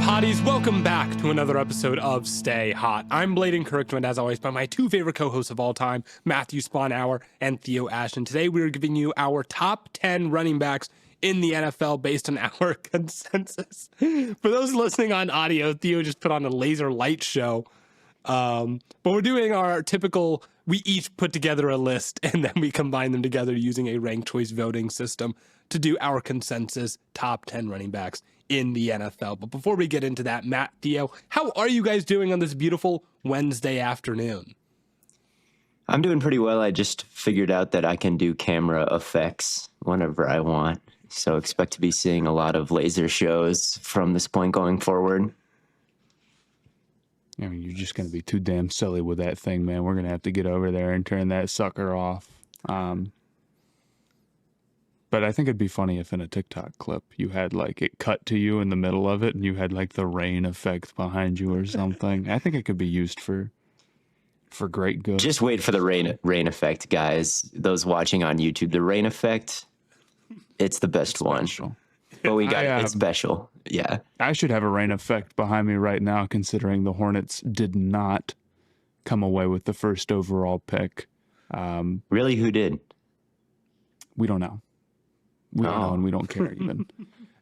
Hotties, welcome back to another episode of Stay Hot. I'm Blaiden, joined as always by my two favorite co-hosts of all time, Matthew Spawnhour and Theo Ashton. Today we are giving you our top 10 running backs in the NFL based on our consensus. For those listening on audio, Theo just put on a laser light show. But we're doing our typical, we each put together a list and then we combine them together using a ranked choice voting system to do our consensus top 10 running backs in the NFL. But before we get into that, Matt, Theo, how are you guys doing on this beautiful Wednesday afternoon? I'm doing pretty well. I just figured out that I can do camera effects whenever I want. So expect to be seeing a lot of laser shows from this point going forward. I mean, you're just going to be too damn silly with that thing, man. We're going to have to get over there and turn that sucker off. But I think it'd be funny if in a TikTok clip you had like it cut to you in the middle of it and you had like the rain effect behind you or something. I think it could be used for great good. Just wait for the rain effect, guys. Those watching on YouTube, the rain effect, it's the best one. But we got it's special. Yeah. I should have a rain effect behind me right now, considering the Hornets did not come away with the first overall pick. Really? Who did? We don't know. We don't know, and we don't care even.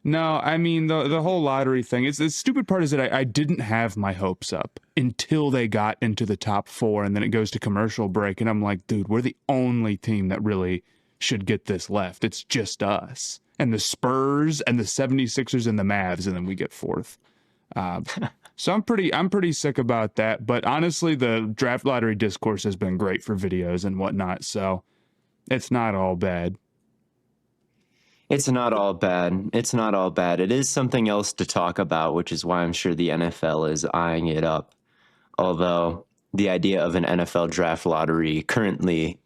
No, I mean, the whole lottery thing, the stupid part is that I didn't have my hopes up until they got into the top 4, and then it goes to commercial break, and I'm like, dude, we're the only team that really should get this left. It's just us. And the Spurs and the 76ers and the Mavs, and then we get 4th. So I'm pretty sick about that. But honestly, the draft lottery discourse has been great for videos and whatnot, so it's not all bad. It's not all bad. It's not all bad. It is something else to talk about, which is why I'm sure the NFL is eyeing it up. Although the idea of an NFL draft lottery currently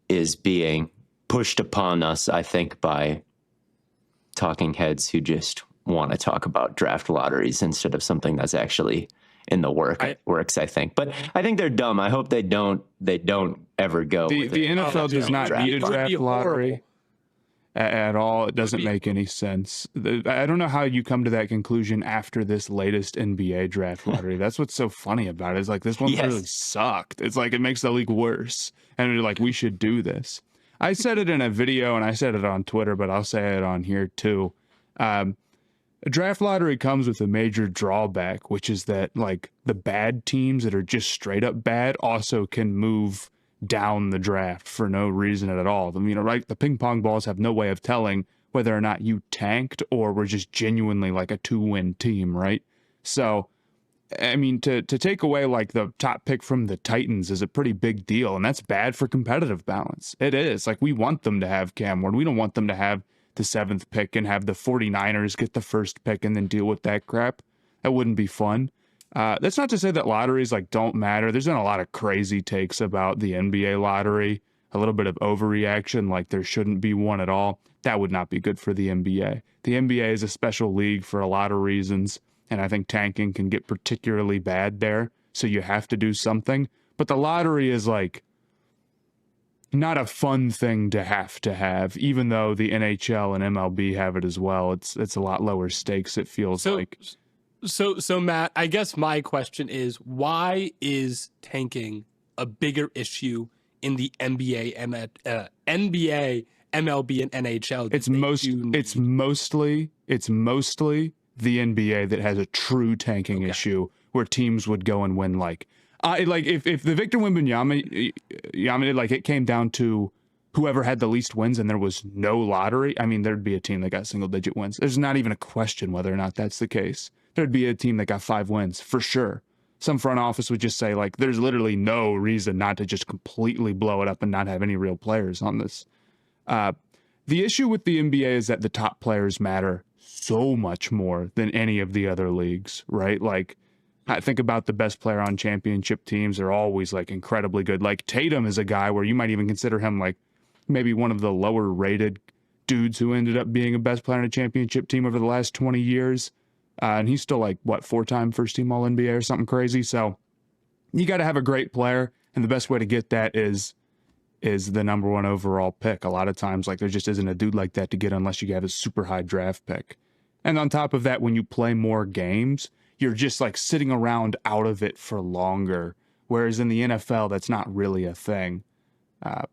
is being pushed upon us, I think, by talking heads who just want to talk about draft lotteries instead of something that's actually in the works, I think. But I think they're dumb. I hope they don't ever go. The NFL does not need a draft lottery at all. It doesn't make any sense. I don't know how you come to that conclusion after this latest NBA draft lottery. That's what's so funny about it. It's like, this one really sucked. It's like, it makes the league worse. And you're like, we should do this. I said it in a video and I said it on Twitter, but I'll say it on here too. A draft lottery comes with a major drawback, which is that like the bad teams that are just straight up bad also can move down the draft for no reason at all. I mean, right? The ping pong balls have no way of telling whether or not you tanked or were just genuinely like a 2-win team, right? So, I mean, to take away like the top pick from the Titans is a pretty big deal, and that's bad for competitive balance. It is. Like, we want them to have Cam Ward. We don't want them to have the 7th pick and have the 49ers get the 1st pick and then deal with that crap. That wouldn't be fun. That's not to say that lotteries like don't matter. There's been a lot of crazy takes about the NBA lottery, a little bit of overreaction, like there shouldn't be one at all. That would not be good for the NBA. The NBA is a special league for a lot of reasons, and I think tanking can get particularly bad there, so you have to do something. But the lottery is like not a fun thing to have, even though the NHL and MLB have it as well. It's a lot lower stakes, it feels like. So Matt, I guess my question is, why is tanking a bigger issue in the NBA, MLB, and NHL? It's mostly the NBA that has a true tanking issue where teams would go and win like if the Victor Wembanyama, like it came down to whoever had the least wins and there was no lottery. I mean, there'd be a team that got single digit wins. There's not even a question whether or not that's the case. There'd be a team that got 5 wins for sure. Some front office would just say like, there's literally no reason not to just completely blow it up and not have any real players on this. The issue with the NBA is that the top players matter so much more than any of the other leagues, right? Like, I think about the best player on championship teams. They're always like incredibly good. Like Tatum is a guy where you might even consider him like maybe one of the lower rated dudes who ended up being a best player on a championship team over the last 20 years. And he's still like, 4-time first team All-NBA or something crazy. So you got to have a great player. And the best way to get that is the number 1 overall pick. A lot of times, like there just isn't a dude like that to get unless you have a super high draft pick. And on top of that, when you play more games, you're just like sitting around out of it for longer. Whereas in the NFL, that's not really a thing.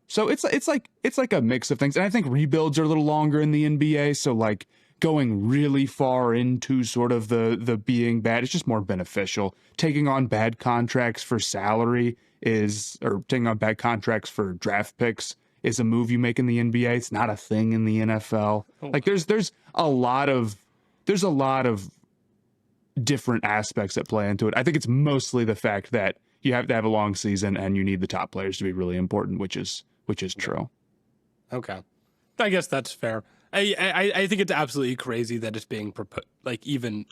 So it's like a mix of things. And I think rebuilds are a little longer in the NBA. So like going really far into sort of the being bad, it's just more beneficial. Taking on bad contracts for salary or taking on bad contracts for draft picks is a move you make in the NBA. It's not a thing in the NFL. Like there's a lot of different aspects that play into it. I think it's mostly the fact that you have to have a long season and you need the top players to be really important, which is true. Okay. I guess that's fair. I think it's absolutely crazy that it's being even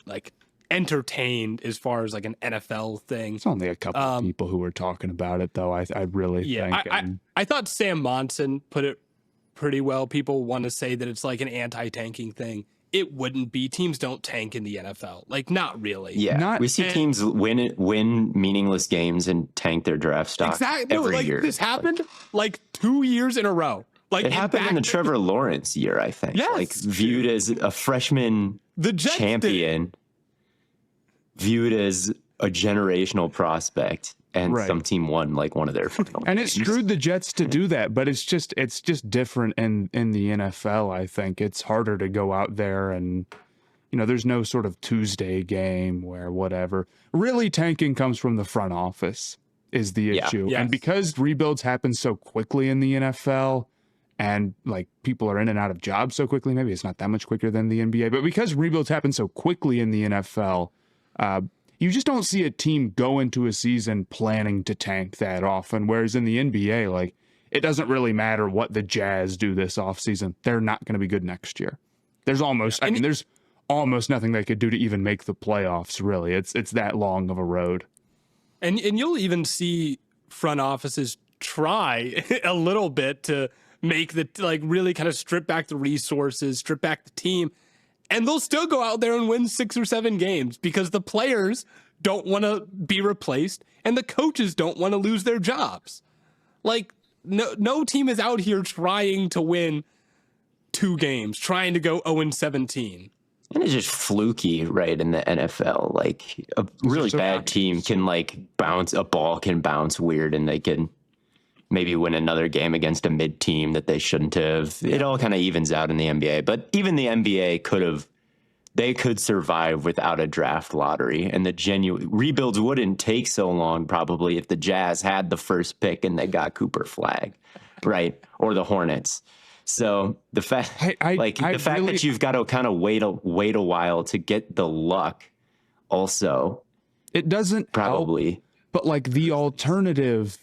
entertained as far as like an NFL thing. It's only a couple of people who were talking about it, though. I really think. I thought Sam Monson put it pretty well. People want to say that it's like an anti-tanking thing. It wouldn't be. Teams don't tank in the NFL. Like, not really. Yeah, we see teams win meaningless games and tank their draft stock every year. This happened like 2 years in a row. Like it happened in the Trevor Lawrence year, I think. Yes, like viewed as a freshman champion, viewed as a generational prospect, and some team won like one of their final and games. It screwed the Jets to do that, but it's just different in the NFL. I think it's harder to go out there and there's no sort of Tuesday game where whatever. Really, tanking comes from the front office is the issue, yes. And because rebuilds happen so quickly in the NFL. And like people are in and out of jobs so quickly, maybe it's not that much quicker than the NBA, but because rebuilds happen so quickly in the NFL, you just don't see a team go into a season planning to tank that often. Whereas in the NBA, like it doesn't really matter what the Jazz do this offseason. They're not going to be good next year. There's almost nothing they could do to even make the playoffs, really. It's that long of a road. And you'll even see front offices try a little bit to make really kind of strip back the resources, strip back the team, and they'll still go out there and win 6 or 7 games because the players don't want to be replaced and the coaches don't want to lose their jobs. Like no team is out here trying to win 2 games, trying to go 0-17. And it's just fluky, right, in the NFL. Like a really bad team can a ball can bounce weird and they can maybe win another game against a mid team that they shouldn't have. It all kind of evens out in the NBA, but even the NBA could survive without a draft lottery, and the genuine rebuilds wouldn't take so long probably if the Jazz had the first pick and they got Cooper Flag, right? Or the Hornets. So the fact that you've got to kind of wait a while to get the luck also, it doesn't probably help, but like the alternative,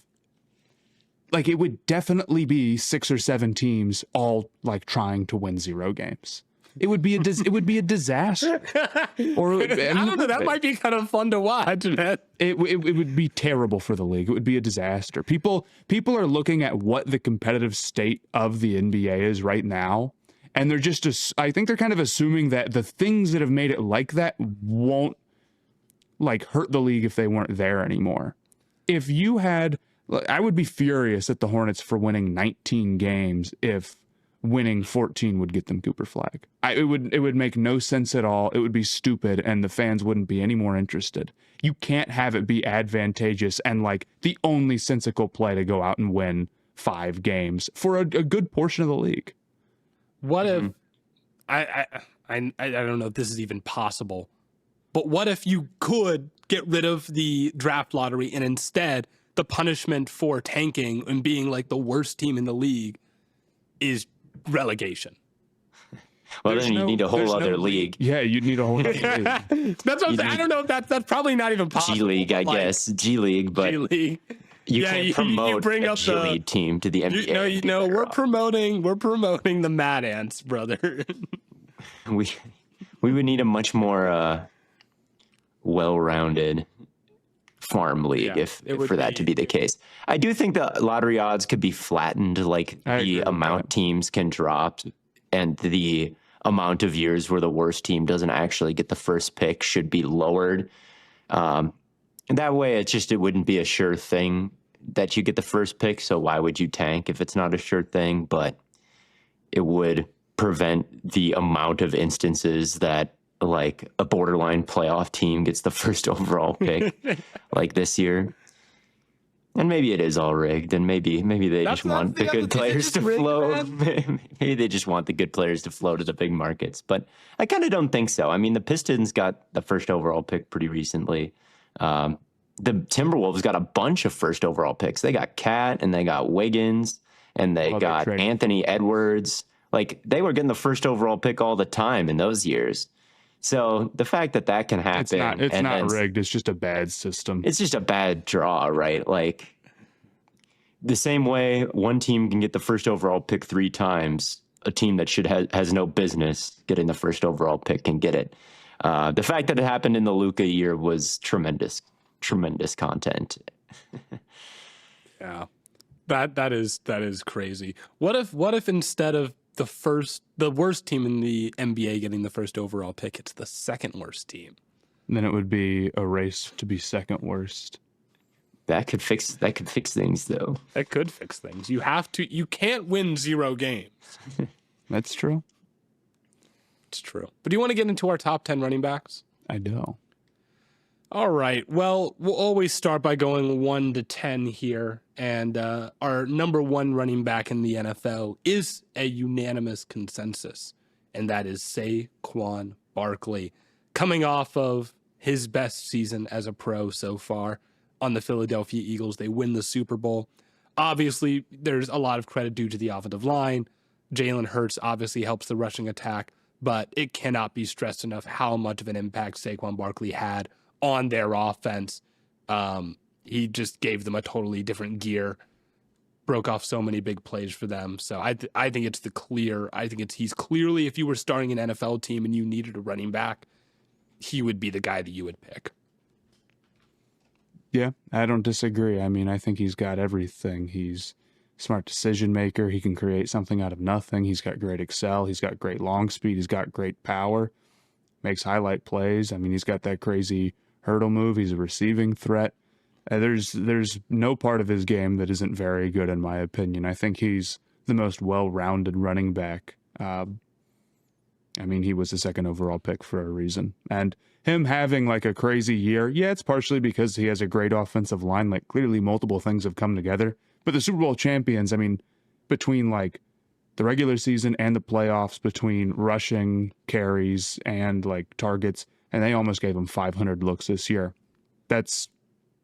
like it would definitely be 6 or 7 teams all like trying to win 0 games. It would be a disaster. Or I don't know. That might be kind of fun to watch, man. It would be terrible for the league. It would be a disaster. People are looking at what the competitive state of the NBA is right now, and they're I think they're kind of assuming that the things that have made it like that won't like hurt the league if they weren't there anymore. If you had, I would be furious at the Hornets for winning 19 games if winning 14 would get them Cooper Flag. It would make no sense at all. It would be stupid, and the fans wouldn't be any more interested. You can't have it be advantageous and like the only sensical play to go out and win 5 games for a good portion of the league. What if I don't know if this is even possible, but what if you could get rid of the draft lottery and instead the punishment for tanking and being like the worst team in the league is relegation? Well, then you need a whole other league. Yeah, you'd need a whole other league. That's what I'm saying. I don't know if that's probably not even possible. G League, I guess. G League, but G-League. You can't promote a G League team to the NBA. We're promoting the Mad Ants, brother. we would need a much more well-rounded farm league for that to be the case. I do think the lottery odds could be flattened, like the amount teams can drop and the amount of years where the worst team doesn't actually get the first pick should be lowered. That way it wouldn't be a sure thing that you get the first pick, so why would you tank if it's not a sure thing? But it would prevent the amount of instances that like a borderline playoff team gets the first overall pick like this year. And maybe it is all rigged, and maybe they just want the good players to flow. Maybe they just want the good players to flow to the big markets. But I kind of don't think so. I mean, the Pistons got the first overall pick pretty recently. The Timberwolves got a bunch of first overall picks. They got Cat, and they got Wiggins, and they got Anthony Edwards. Like, they were getting the first overall pick all the time in those years. So the fact that can happen, it's not rigged. It's just a bad system. It's just a bad draw, right? Like, the same way one team can get the first overall pick 3 times, a team that has no business getting the first overall pick can get it. The fact that it happened in the Luka year was tremendous content. Yeah, that is crazy. What if instead of the worst team in the NBA getting the first overall pick, it's the second worst team? Then it would be a race to be second worst. That could fix things, though. That could fix things. You can't win 0 games. That's true. It's true. But do you want to get into our top 10 running backs? I do. All right. Well, we'll always start by going 1 to 10 here. And our number 1 running back in the NFL is a unanimous consensus, and that is Saquon Barkley, coming off of his best season as a pro so far on the Philadelphia Eagles. They win the Super Bowl. Obviously, there's a lot of credit due to the offensive line. Jalen Hurts obviously helps the rushing attack, but it cannot be stressed enough how much of an impact Saquon Barkley had on their offense. He just gave them a totally different gear, broke off so many big plays for them. So I think he's clearly, if you were starting an NFL team and you needed a running back, he would be the guy that you would pick. Yeah, I don't disagree. I mean, I think he's got everything. He's a smart decision maker. He can create something out of nothing. He's got great excel. He's got great long speed. He's got great power. Makes highlight plays. I mean, he's got that crazy hurdle move. He's a receiving threat. There's no part of his game that isn't very good, in my opinion. I think he's the most well-rounded running back. I mean, he was the second overall pick for a reason. And him having like a crazy year, yeah, it's partially because he has a great offensive line. Like, clearly multiple things have come together. But the Super Bowl champions, I mean, between like the regular season and the playoffs, between rushing, carries, and like targets, and they almost gave him 500 looks this year. That's,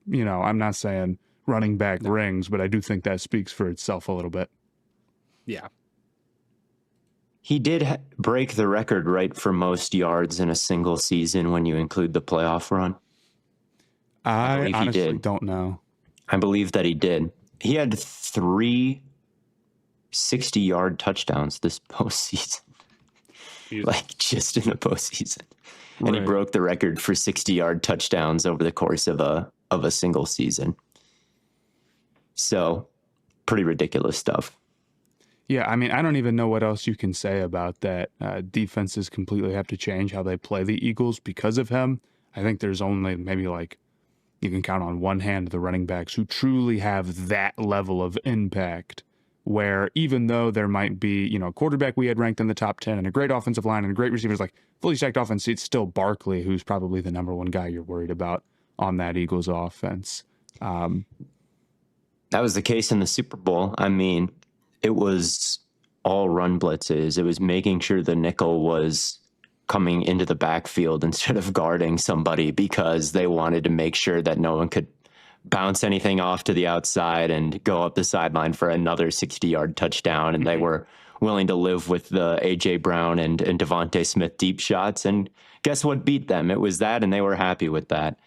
I'm not saying running back rings, but I do think that speaks for itself a little bit. Yeah. He did break the record, right, for most yards in a single season when you include the playoff run. I honestly don't know. I believe that he did. He had 3 60-yard touchdowns this postseason. Like, just in the postseason. And right. He broke the record for 60-yard touchdowns over the course of a single season. So, pretty ridiculous stuff. Yeah, I mean, I don't even know what else you can say about that. Defenses completely have to change how they play the Eagles because of him. I think there's only maybe like you can count on one hand the running backs who truly have that level of impact, where even though there might be, a quarterback we had ranked in the top 10 and a great offensive line and a great receivers, like fully stacked offense, it's still Barkley who's probably the number 1 guy you're worried about on that Eagles offense. That was the case in the Super Bowl. I mean, it was all run blitzes. It was making sure the nickel was coming into the backfield instead of guarding somebody because they wanted to make sure that no one could bounce anything off to the outside and go up the sideline for another 60-yard touchdown. And they were willing to live with the A.J. Brown and Devontae Smith deep shots. And guess what beat them? It was that, and they were happy with that.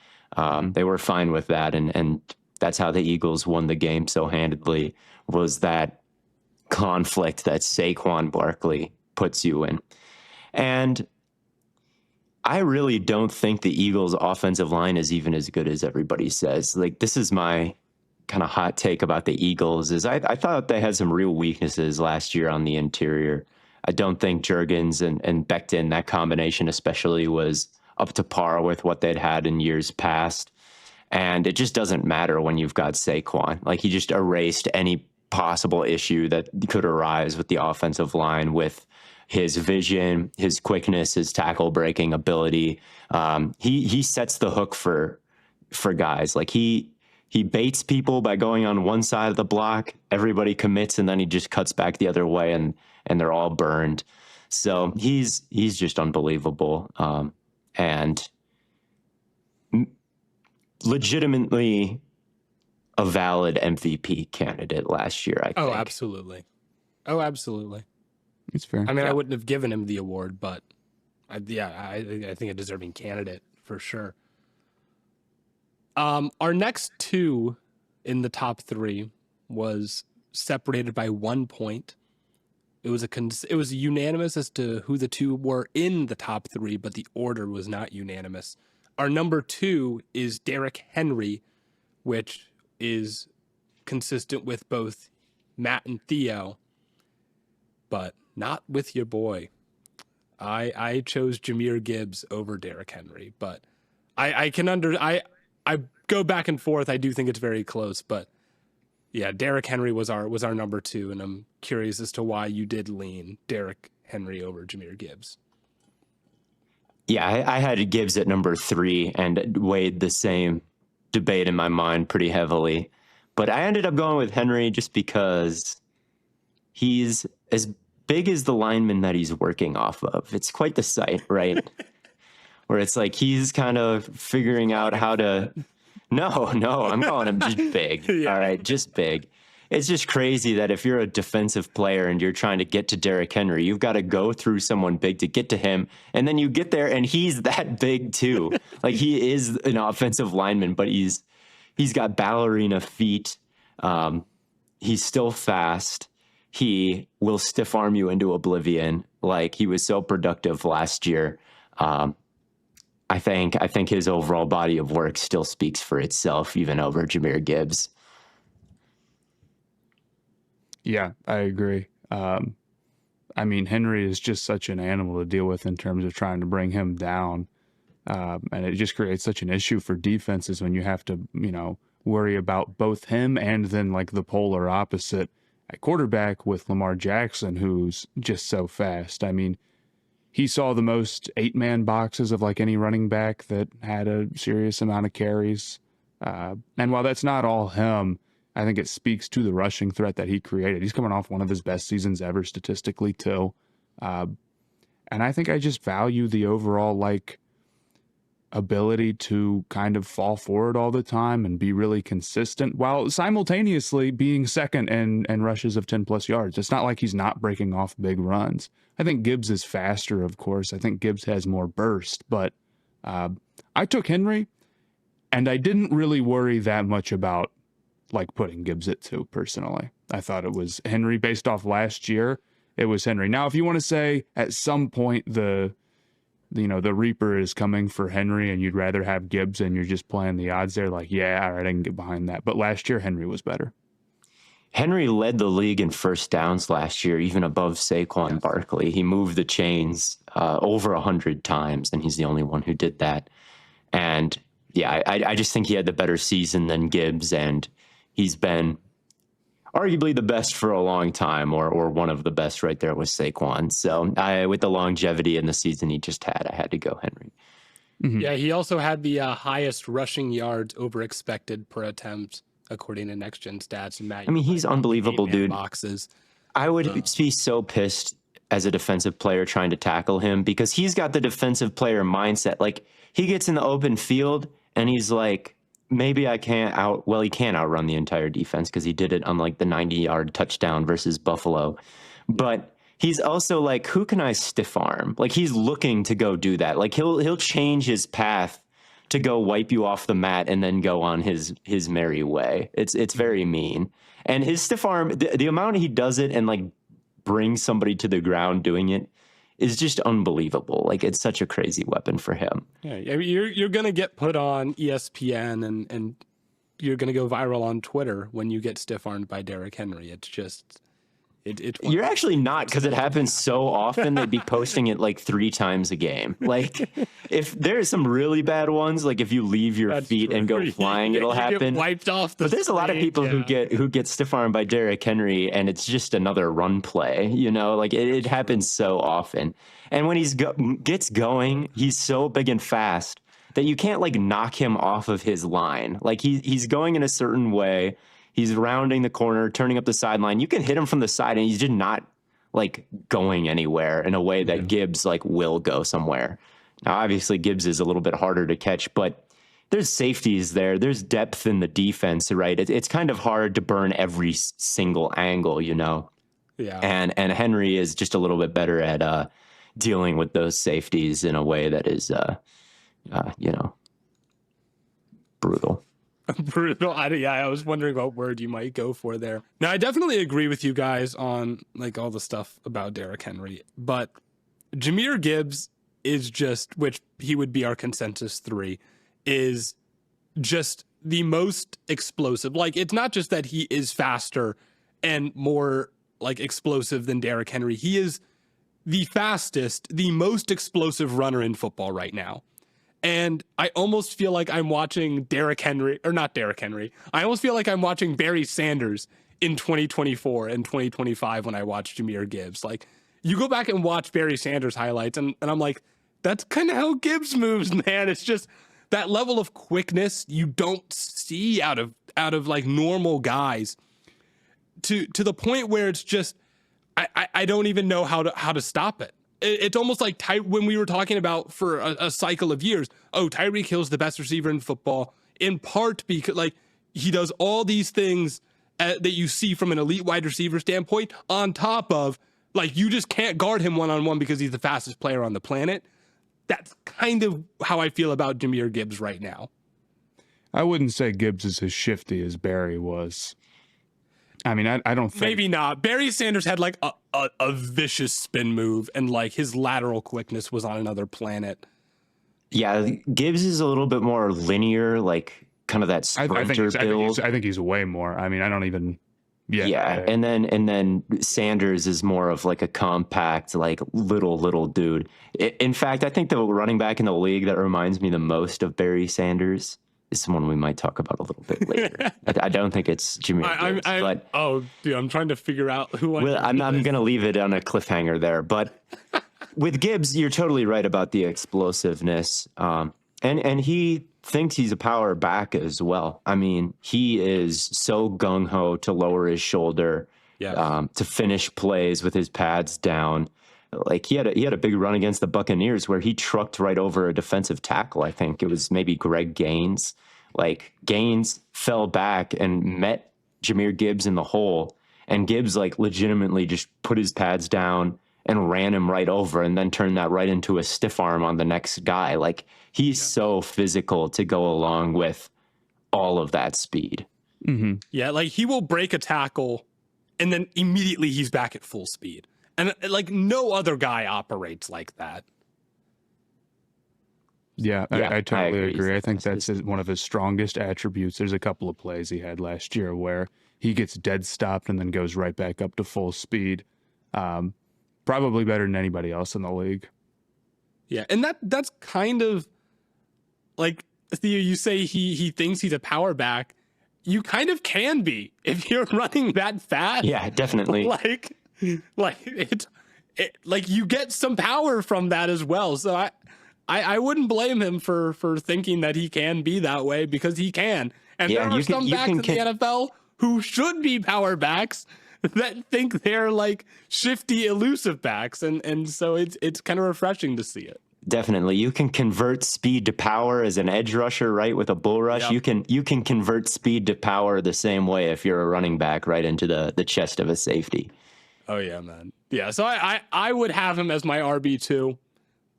They were fine with that. And that's how the Eagles won the game so handedly, was that conflict that Saquon Barkley puts you in. And I really don't think the Eagles' offensive line is even as good as everybody says. Like, this is my kind of hot take about the Eagles, is I thought they had some real weaknesses last year on the interior. I don't think Jurgens and Becton, that combination especially, was up to par with what they'd had in years past. And it just doesn't matter when you've got Saquon. Like, he just erased any possible issue that could arise with the offensive line with his vision, his quickness, his tackle breaking ability. He sets the hook for guys. Like he baits people by going on one side of the block, everybody commits, and then he just cuts back the other way, and they're all burned. So he's just unbelievable, and legitimately a valid MVP candidate last year, I think. Oh, absolutely. It's fair. I mean, I wouldn't have given him the award, but I think a deserving candidate for sure. Our next two in the top three was separated by 1 point. It was unanimous as to who the two were in the top three, but the order was not unanimous. Our number 2 is Derrick Henry, which is consistent with both Matt and Theo, but not with your boy. I chose Jahmyr Gibbs over Derrick Henry, but I go back and forth. I do think it's very close, but yeah, Derrick Henry was our number 2, and I'm curious as to why you did lean Derrick Henry over Jahmyr Gibbs. Yeah, I had Gibbs at number 3 and weighed the same debate in my mind pretty heavily. But I ended up going with Henry just because he's as big as the lineman that he's working off of. It's quite the sight, right? Where it's like he's kind of figuring out how to... No, I'm calling him just big. Yeah. All right, just big. It's just crazy that if you're a defensive player and you're trying to get to Derrick Henry, you've got to go through someone big to get to him. And then you get there and he's that big too. Like he is an offensive lineman, but he's got ballerina feet. He's still fast. He will stiff arm you into oblivion. Like he was so productive last year. I think his overall body of work still speaks for itself, even over Jahmyr Gibbs. Yeah, I agree. I mean, Henry is just such an animal to deal with in terms of trying to bring him down. And it just creates such an issue for defenses when you have to, worry about both him and then like the polar opposite at quarterback with Lamar Jackson, who's just so fast. I mean, he saw the most 8-man boxes of like any running back that had a serious amount of carries. And while that's not all him, I think it speaks to the rushing threat that he created. He's coming off one of his best seasons ever statistically too. And I think I just value the overall like ability to kind of fall forward all the time and be really consistent while simultaneously being second in rushes of 10 plus yards. It's not like he's not breaking off big runs. I think Gibbs is faster, of course. I think Gibbs has more burst, but I took Henry and I didn't really worry that much about like putting Gibbs at 2 personally. I thought it was Henry based off last year. It was Henry. Now, if you want to say at some point the Reaper is coming for Henry and you'd rather have Gibbs and you're just playing the odds there, like, yeah, all right, I can get behind that. But last year, Henry was better. Henry led the league in first downs last year, even above Saquon Barkley. He moved the chains over 100 times, and he's the only one who did that. And yeah, I just think he had the better season than Gibbs, and he's been arguably the best for a long time, or one of the best right there with Saquon. So with the longevity in the season he just had, I had to go Henry. Mm-hmm. Yeah, he also had the highest rushing yards over expected per attempt, according to Next Gen Stats. And Matt, I mean, he's unbelievable, dude. Boxes. I would be so pissed as a defensive player trying to tackle him because he's got the defensive player mindset. Like, he gets in the open field and he's like, maybe I can't he can't outrun the entire defense because he did it on like the 90-yard touchdown versus Buffalo. But he's also like, who can I stiff arm? Like, he's looking to go do that. Like, he'll change his path to go wipe you off the mat and then go on his merry way. It's very mean. And his stiff arm, the amount he does it and like brings somebody to the ground doing it is just unbelievable. Like, it's such a crazy weapon for him. Yeah, you're gonna get put on ESPN and you're gonna go viral on Twitter when you get stiff armed by Derrick Henry. It's just You're actually not, because it happens so often. They'd be posting it like 3 times a game. Like, if there's some really bad ones, like if you leave your feet and go flying, it'll happen. Get wiped off the but there's a lot of people who get stiff armed by Derrick Henry, and it's just another run play. Like it happens so often. And when gets going, he's so big and fast that you can't like knock him off of his line. Like he's going in a certain way. He's rounding the corner, turning up the sideline. You can hit him from the side, and he's just not like going anywhere in a way that Gibbs like will go somewhere. Now, obviously, Gibbs is a little bit harder to catch, but there's safeties there. There's depth in the defense, right? It's kind of hard to burn every single angle, Yeah. And Henry is just a little bit better at dealing with those safeties in a way that is, brutal. Brutal. I was wondering what word you might go for there. Now, I definitely agree with you guys on like all the stuff about Derrick Henry, but Jahmyr Gibbs is just, which he would be our consensus 3, is just the most explosive. Like, it's not just that he is faster and more like explosive than Derrick Henry. He is the fastest, the most explosive runner in football right now. And I almost feel like I'm watching Derrick Henry, or not Derrick Henry. I almost feel like I'm watching Barry Sanders in 2024 and 2025 when I watch Jahmyr Gibbs. Like, you go back and watch Barry Sanders highlights, and I'm like, that's kind of how Gibbs moves, man. It's just that level of quickness you don't see out of like normal guys to the point where it's just, I don't even know how to stop it. It's almost like when we were talking about for a cycle of years, Tyreek Hill's the best receiver in football, in part because like he does all these things that you see from an elite wide receiver standpoint, on top of like you just can't guard him one-on-one because he's the fastest player on the planet. That's kind of how I feel about Jahmyr Gibbs right now. I wouldn't say Gibbs is as shifty as Barry was. I mean, I don't think... Maybe not. Barry Sanders had like a vicious spin move, and like his lateral quickness was on another planet. Yeah, Gibbs is a little bit more linear, like kind of that sprinter build. I think he's way more. I mean, I don't even... Yeah. And then Sanders is more of like a compact, like little dude. In fact, I think the running back in the league that reminds me the most of Barry Sanders is someone we might talk about a little bit later. I don't think it's Jahmyr Gibbs. I'm trying to figure out who I'm going to leave it on a cliffhanger there. But with Gibbs, you're totally right about the explosiveness. And he thinks he's a power back as well. I mean, he is so gung-ho to lower his shoulder, to finish plays with his pads down. Like he had a big run against the Buccaneers where he trucked right over a defensive tackle. I think it was maybe Greg Gaines. Like Gaines fell back and met Jahmyr Gibbs in the hole, and Gibbs like legitimately just put his pads down and ran him right over, and then turned that right into a stiff arm on the next guy. Like he's so physical to go along with all of that speed. Mm-hmm. Yeah, like he will break a tackle, and then immediately he's back at full speed. And like no other guy operates like that. Yeah, I totally agree. I think that's one of his strongest attributes. There's a couple of plays he had last year where he gets dead stopped and then goes right back up to full speed. Probably better than anybody else in the league. Yeah, and that's kind of like, Theo, you say he thinks he's a power back. You kind of can be if you're running that fast. Yeah, definitely. Like you get some power from that as well. So I wouldn't blame him for thinking that he can be that way, because he can. And there are some backs in the NFL who should be power backs that think they're like shifty, elusive backs. And so it's kind of refreshing to see it. Definitely. You can convert speed to power as an edge rusher, right? With a bull rush, you can convert speed to power the same way if you're a running back, right into the chest of a safety. Oh yeah, man. Yeah. So I would have him as my RB2,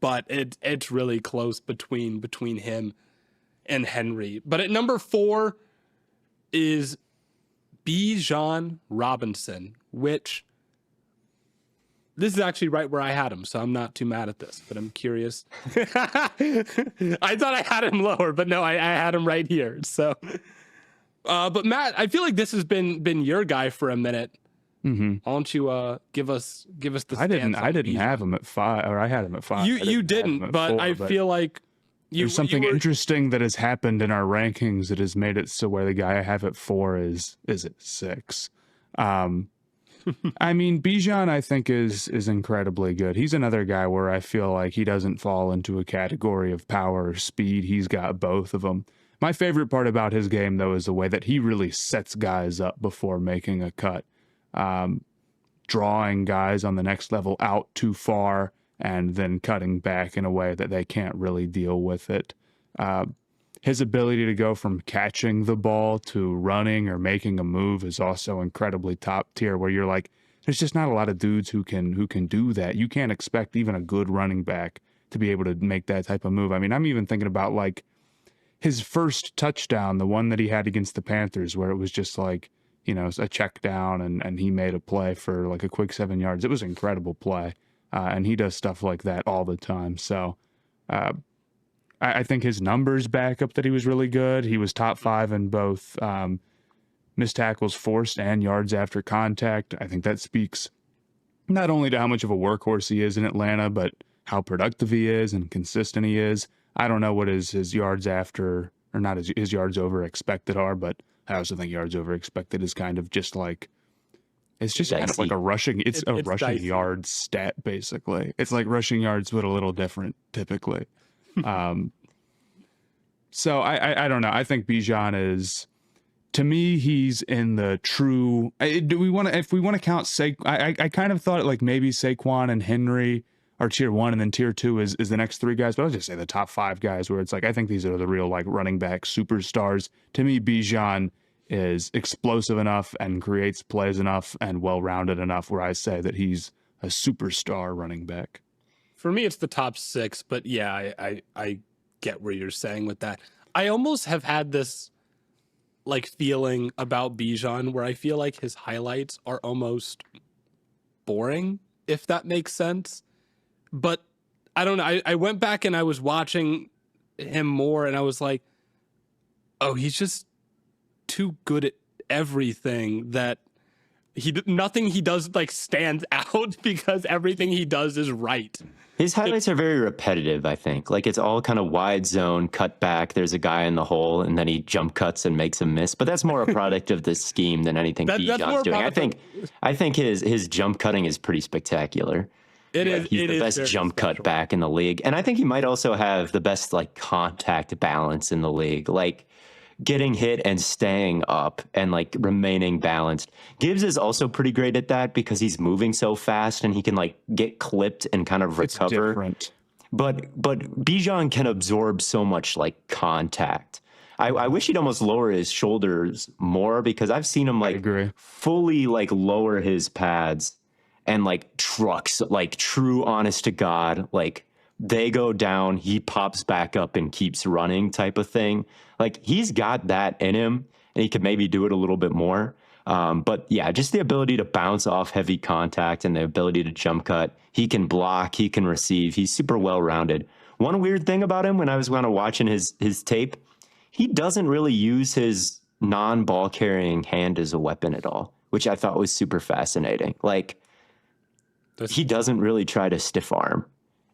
but it's really close between him and Henry. But at number 4 is Bijan Robinson, which this is actually right where I had him, so I'm not too mad at this, but I'm curious. I thought I had him lower, but no, I had him right here. So, but Matt, I feel like this has been your guy for a minute. Mm-hmm. Why don't you give us the I didn't Bijan. have him at 5, or I had him at 5. You didn't, but 4, I feel like there's something interesting that has happened in our rankings that has made it so where the guy I have at 4 is at 6. I mean, Bijan, I think, is incredibly good. He's another guy where I feel like he doesn't fall into a category of power or speed. He's got both of them. My favorite part about his game, though, is the way that he really sets guys up before making a cut, drawing guys on the next level out too far and then cutting back in a way that they can't really deal with it. His ability to go from catching the ball to running or making a move is also incredibly top tier, where you're like, there's just not a lot of dudes who can do that. You can't expect even a good running back to be able to make that type of move. I mean, I'm even thinking about like his first touchdown, the one that he had against the Panthers, where it was just like, you know, a check down and he made a play for like a quick 7 yards. It was an incredible play. And he does stuff like that all the time. So, I think his numbers back up that he was really good. He was top 5 in both missed tackles forced and yards after contact. I think that speaks not only to how much of a workhorse he is in Atlanta, but how productive he is and consistent he is. I don't know what his yards after, or not his yards over expected are, but I also think yards over expected is kind of just like, it's just kind of like a rushing, it's a rushing dicey. Yards stat, basically. It's like rushing yards, but a little different typically. So I don't know. I think Bijan is, to me, he's in the true. If we want to count Saquon, I kind of thought like maybe Saquon and Henry are tier 1, and then tier 2 is the next 3 guys. But I'll just say the top 5 guys, where it's like I think these are the real like running back superstars. To me, Bijan is explosive enough and creates plays enough and well-rounded enough where I say that he's a superstar running back. For me, it's the top 6, but yeah, I get where you're saying with that. I almost have had this like feeling about Bijan where I feel like his highlights are almost boring, if that makes sense. But I don't know. I went back and I was watching him more and I was like, oh, he's just too good at everything that nothing he does like stands out because everything he does is right. His highlights are very repetitive, I think. Like, it's all kind of wide zone, cut back, there's a guy in the hole, and then he jump cuts and makes a miss. But that's more a product of the scheme than anything Bijan's doing. I think his jump cutting is pretty spectacular. He's the best jump cut back in the league. And I think he might also have the best like contact balance in the league. Like, getting hit and staying up and like remaining balanced. Gibbs is also pretty great at that because he's moving so fast and he can like get clipped and kind of recover. It's different. But Bijan can absorb so much like contact. I wish he'd almost lower his shoulders more because I've seen him like fully like lower his pads and like trucks, like true honest to God, like they go down, he pops back up and keeps running type of thing. Like, he's got that in him, and he could maybe do it a little bit more. But yeah, just the ability to bounce off heavy contact and the ability to jump cut. He can block, he can receive. He's super well-rounded. One weird thing about him when I was kind of watching his tape, he doesn't really use his non-ball carrying hand as a weapon at all, which I thought was super fascinating. Like, he doesn't really try to stiff arm.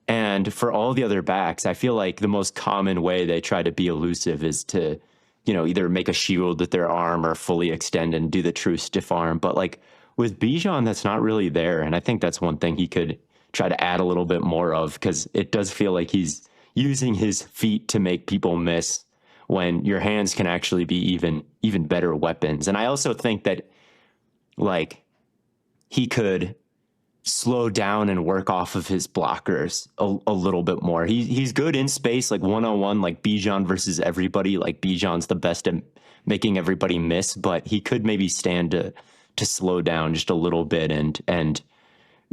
And for all the other backs, I feel like the most common way they try to be elusive is to, you know, either make a shield with their arm or fully extend and do the true stiff arm. But like with Bijan, that's not really there. And I think that's one thing he could try to add a little bit more of, because it does feel like he's using his feet to make people miss when your hands can actually be even better weapons. And I also think that like he could slow down and work off of his blockers a little bit more. He's good in space, like one-on-one, like Bijan versus everybody. Like Bijan's the best at making everybody miss, but he could maybe stand to slow down just a little bit and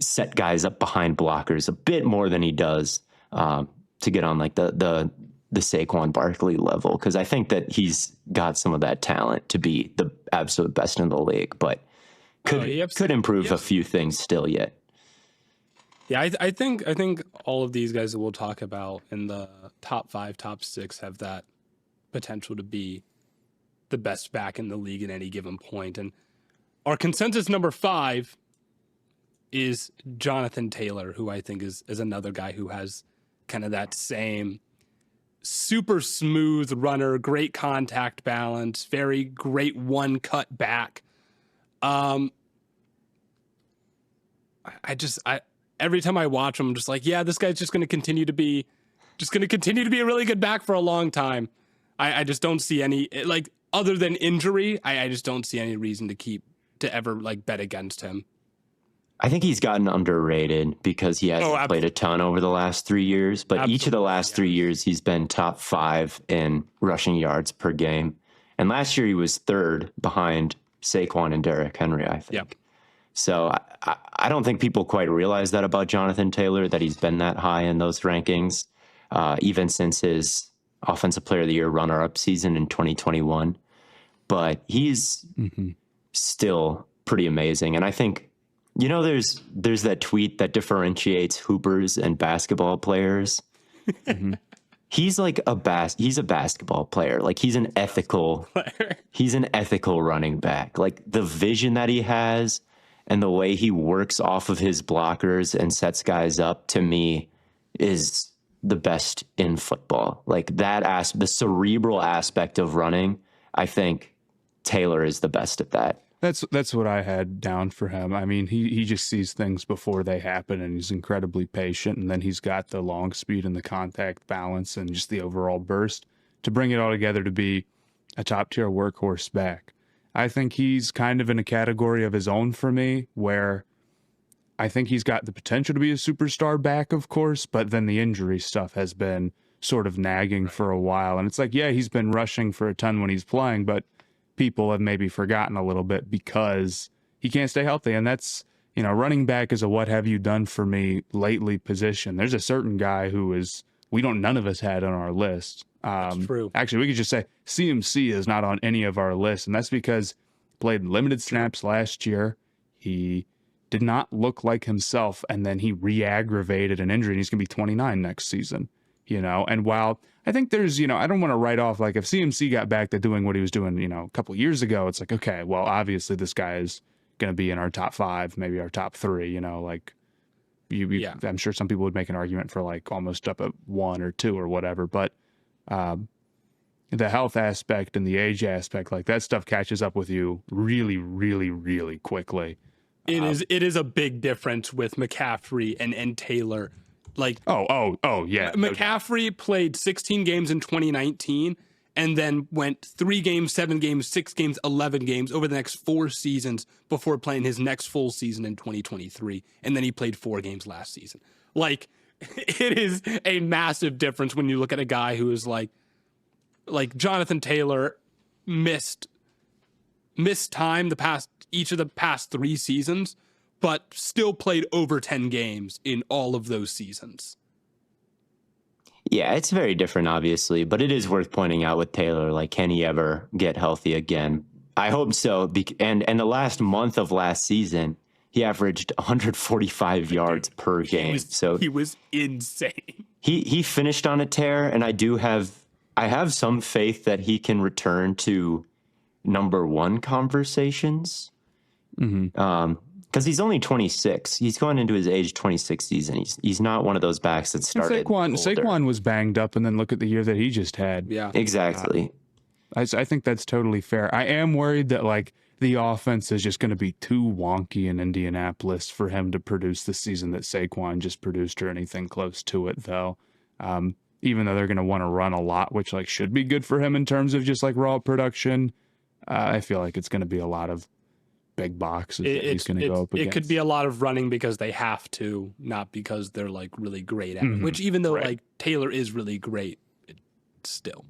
set guys up behind blockers a bit more than he does to get on like the Saquon Barkley level. Because I think that he's got some of that talent to be the absolute best in the league, but could improve a few things still yet. Yeah, I think all of these guys that we'll talk about in the top 5, top 6 have that potential to be the best back in the league at any given point. And Our consensus number 5 is Jonathan Taylor, who I think is another guy who has kind of that same super smooth runner, great contact balance, very great one cut back. Every time I watch him, I'm just like, yeah, this guy's just going to continue to be a really good back for a long time. I just don't see any, like, other than injury, I just don't see any reason to ever like bet against him. I think he's gotten underrated because he hasn't played a ton over the last 3 years, but each of the last 3 years, he's been top 5 in rushing yards per game. And last year he was 3rd behind Saquon and Derrick Henry, I think. Yep. So I don't think people quite realize that about Jonathan Taylor, that he's been that high in those rankings, even since his Offensive Player of the Year runner-up season in 2021. But he's still pretty amazing. And I think, you know, there's that tweet that differentiates hoopers and basketball players. He's like he's a basketball player. Like he's an ethical running back. Like the vision that he has and the way he works off of his blockers and sets guys up, to me, is the best in football. Like that the cerebral aspect of running, I think Taylor is the best at that. That's what I had down for him. I mean, he just sees things before they happen, and he's incredibly patient. And then he's got the long speed and the contact balance and just the overall burst to bring it all together to be a top-tier workhorse back. I think he's kind of in a category of his own for me, where I think he's got the potential to be a superstar back, of course, but then the injury stuff has been sort of nagging for a while. And it's like, yeah, he's been rushing for a ton when he's playing, but people have maybe forgotten a little bit because he can't stay healthy. And that's, you know, running back is a what have you done for me lately position. There's a certain guy who is, none of us had on our list. That's true. Actually, we could just say CMC is not on any of our lists, and that's because he played limited snaps last year. He did not look like himself, and then he re-aggravated an injury, and he's going to be 29 next season. You know, and while I think there's, you know, I don't want to write off, like, if CMC got back to doing what he was doing, you know, a couple of years ago, it's like, okay, well, obviously this guy is going to be in our top 5, maybe our top 3, you know, like, I'm sure some people would make an argument for, like, almost up at 1 or 2 or whatever, but the health aspect and the age aspect, like, that stuff catches up with you really, really, really quickly. It is a big difference with McCaffrey and Taylor. Like, yeah. McCaffrey played 16 games in 2019 and then went 3 games, 7 games, 6 games, 11 games over the next 4 seasons before playing his next full season in 2023. And then he played 4 games last season. Like, it is a massive difference when you look at a guy who is like Jonathan Taylor missed time each of the past 3 seasons, but still played over 10 games in all of those seasons. Yeah, it's very different, obviously, but it is worth pointing out with Taylor, like, can he ever get healthy again? I hope so. And the last month of last season, he averaged 145 yards per game. He was insane. He finished on a tear, and I have some faith that he can return to number 1 conversations. Because he's only 26. He's going into his age 26 season. He's not one of those backs that started Saquon was banged up, and then look at the year that he just had. Yeah, exactly. I think that's totally fair. I am worried that, like, the offense is just going to be too wonky in Indianapolis for him to produce the season that Saquon just produced or anything close to it, though. Even though they're going to want to run a lot, which, like, should be good for him in terms of just, like, raw production, I feel like it's going to be a lot of big boxes that he's going to go up against. It could be a lot of running because they have to, not because they're, like, really great at it, which even though, like, Taylor is really great, still.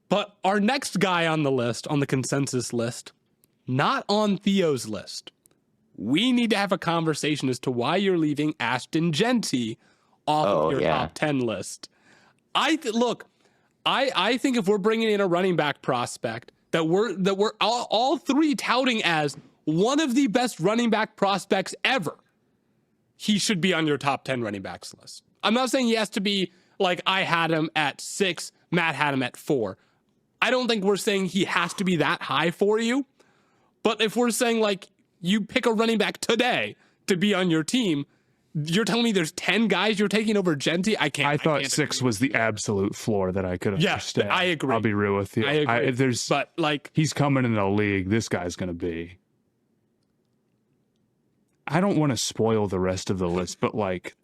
But our next guy on the list, on the consensus list, not on Theo's list. We need to have a conversation as to why you're leaving Ashton Jeanty off of your top 10 list. I think if we're bringing in a running back prospect that we're all 3 touting as one of the best running back prospects ever, he should be on your top 10 running backs list. I'm not saying he has to be like I had him at 6, Matt had him at 4. I don't think we're saying he has to be that high for you, But if we're saying like you pick a running back today to be on your team, you're telling me there's 10 guys you're taking over Jeanty? I thought 6 was the absolute floor that I could understand. Yeah, I agree. I'll be real with you. I agree. But like, he's coming in the league. This guy's going to be. I don't want to spoil the rest of the list, but like.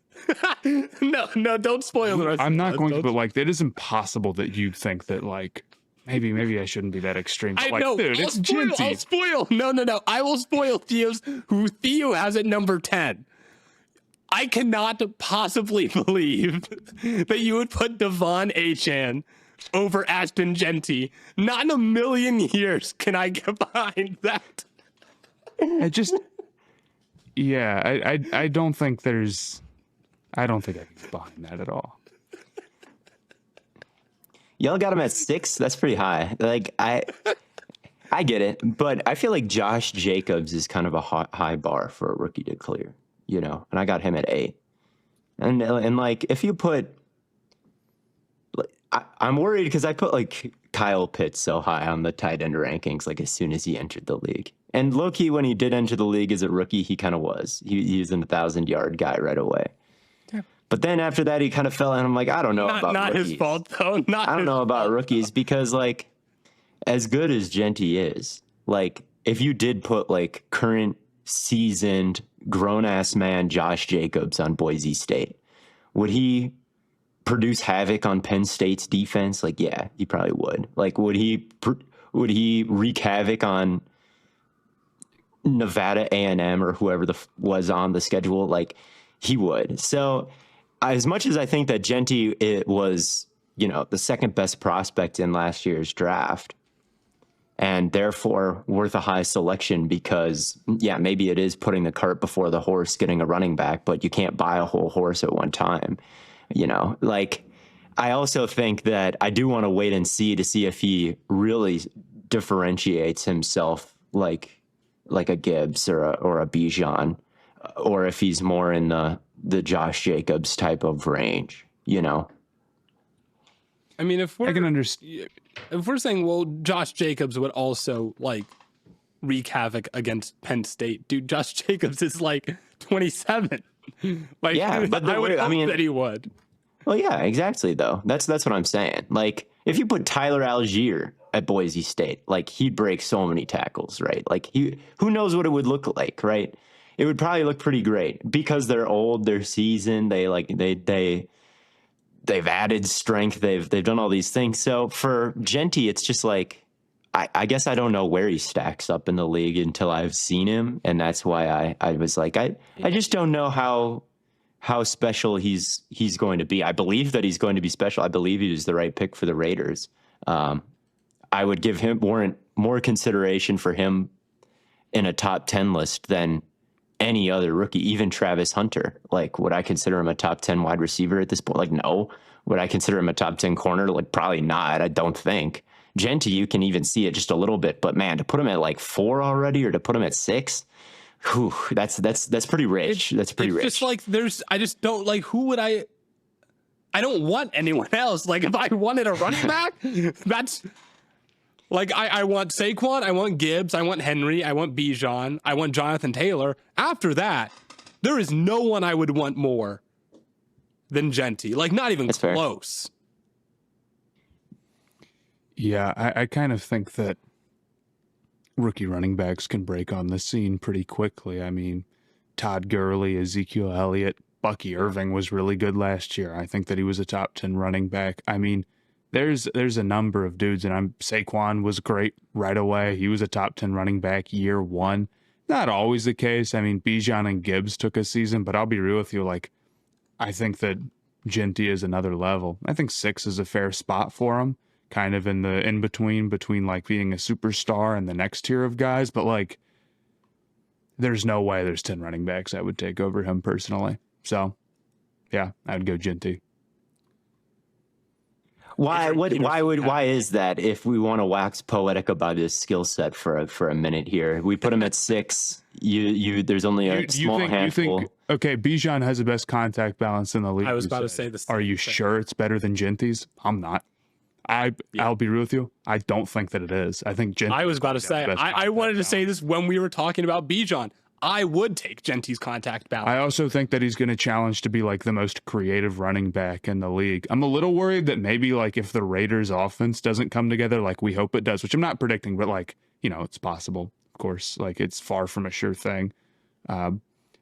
no, don't spoil the rest. I'm not going to, but like, it is impossible that you think that like. Maybe I shouldn't be that extreme. But I know. Dude, I'll spoil. No. I will spoil who Theo has at number 10. I cannot possibly believe that you would put Devon Achane over Ashton Jeanty. Not in a million years can I get behind that. I don't think I can get behind that at all. Y'all got him at 6. That's pretty high. Like I get it, but I feel like Josh Jacobs is kind of a high bar for a rookie to clear. And I got him at 8. And like, if you put, like, I'm worried because I put like Kyle Pitts so high on the tight end rankings, like as soon as he entered the league. And low-key, when he did enter the league as a rookie, he kind of was. He was a 1,000-yard guy right away. Yeah. But then after that, he kind of fell, and I'm like, I don't know about not rookies. His fault, though. I don't know about rookies because, like, as good as Jeanty is, like, if you did put like current seasoned grown-ass man Josh Jacobs on Boise State, would he produce havoc on Penn State's defense? Like, yeah, he probably would. Like, would he wreak havoc on Nevada A&M or whoever was on the schedule? Like, he would. So as much as I think that Jeanty was, the second best prospect in last year's draft, and therefore worth a high selection because, yeah, maybe it is putting the cart before the horse, getting a running back, but you can't buy a whole horse at one time. Like, I also think that I do want to wait and see if he really differentiates himself like a Gibbs or a Bijan, or if he's more in the Josh Jacobs type of range, I mean, I can understand. If we're saying, well, Josh Jacobs would also like wreak havoc against Penn State, dude, Josh Jacobs is like 27. Like, yeah, but I would hope that he would. Well, yeah, exactly. Though that's what I'm saying. Like, if you put Tyler Algier at Boise State, like, he'd break so many tackles, right? Like, who knows what it would look like, right? It would probably look pretty great because they're old, they're seasoned, they've added strength. They've done all these things. So for Jeanty, it's just like, I guess I don't know where he stacks up in the league until I've seen him. And that's why I was like, I just don't know how special he's going to be. I believe that he's going to be special. I believe he was the right pick for the Raiders. I would give him more consideration for him in a top 10 list than any other rookie, even Travis Hunter. Like, would I consider him a top 10 wide receiver at this point? Like, no. Would I consider him a top 10 corner? Like, probably not. I don't think. Jeanty, you can even see it just a little bit, but man, to put him at like 4 already, or to put him at 6, whew, that's pretty rich. That's pretty rich. Just like I just don't like, who would I don't want anyone else. Like, if I wanted a running back, that's like, I want Saquon, I want Gibbs, I want Henry, I want Bijan, I want Jonathan Taylor. After that, there is no one I would want more than Jeanty. Like, not even That's close. Fair. Yeah, I kind of think that rookie running backs can break on the scene pretty quickly. I mean, Todd Gurley, Ezekiel Elliott, Bucky Irving was really good last year. I think that he was a top 10 running back. I mean, there's a number of dudes, and Saquon was great right away. He was a top 10 running back year one. Not always the case. I mean, Bijan and Gibbs took a season, but I'll be real with you. Like, I think that Jeanty is another level. I think 6 is a fair spot for him, kind of in the in-between like being a superstar and the next tier of guys. But like, there's no way there's 10 running backs I would take over him personally. So, yeah, I'd go Jeanty. Why is that? If we want to wax poetic about his skill set for a minute here, we put him at 6. There's only a small handful. Okay, Bijan has the best contact balance in the league. I was about to say this. Are you sure it's better than Jeanty's? I'm not. I'll be real with you. I don't think that it is. I think Jeanty. I was about to say, I wanted to say this when we were talking about Bijan. I would take Jeanty's contact balance. I also think that he's going to challenge to be like the most creative running back in the league. I'm a little worried that maybe like if the Raiders offense doesn't come together like we hope it does, which I'm not predicting, but like, you know, it's possible. Of course, like it's far from a sure thing.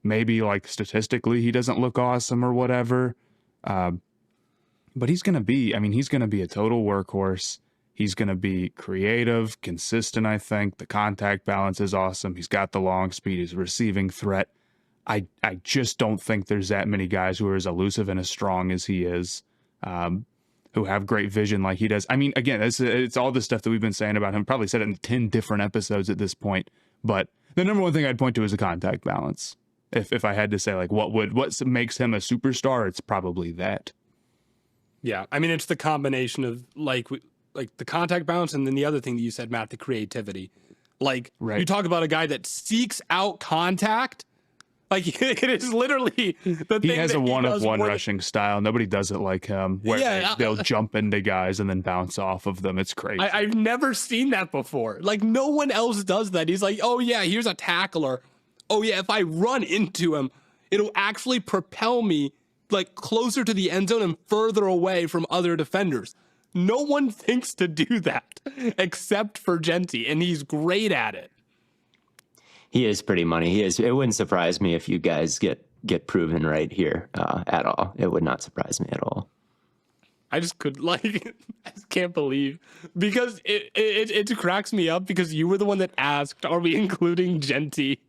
Maybe like statistically he doesn't look awesome or whatever. But he's going to be a total workhorse. He's going to be creative, consistent, I think. The contact balance is awesome. He's got the long speed. He's a receiving threat. I just don't think there's that many guys who are as elusive and as strong as he is, who have great vision like he does. I mean, again, it's all the stuff that we've been saying about him. Probably said it in 10 different episodes at this point. But the number one thing I'd point to is the contact balance. If I had to say, like, what makes him a superstar, it's probably that. Yeah, I mean, it's the combination of, like the contact balance, and then the other thing that you said, Matt, the creativity. Like, right. You talk about a guy that seeks out contact. Like, it is literally the thing. He has a one-of-one rushing style. Nobody does it like him, where they'll jump into guys and then bounce off of them. It's crazy. I've never seen that before. Like, no one else does that. He's like, oh, yeah, here's a tackler. Oh, yeah, if I run into him, it'll actually propel me, like, closer to the end zone and further away from other defenders. No one thinks to do that except for Jeanty, and he's great at it. He is pretty money. He is. It wouldn't surprise me if you guys get proven right here at all. It would not surprise me at all. I just can't believe, because it cracks me up because you were the one that asked, are we including Jeanty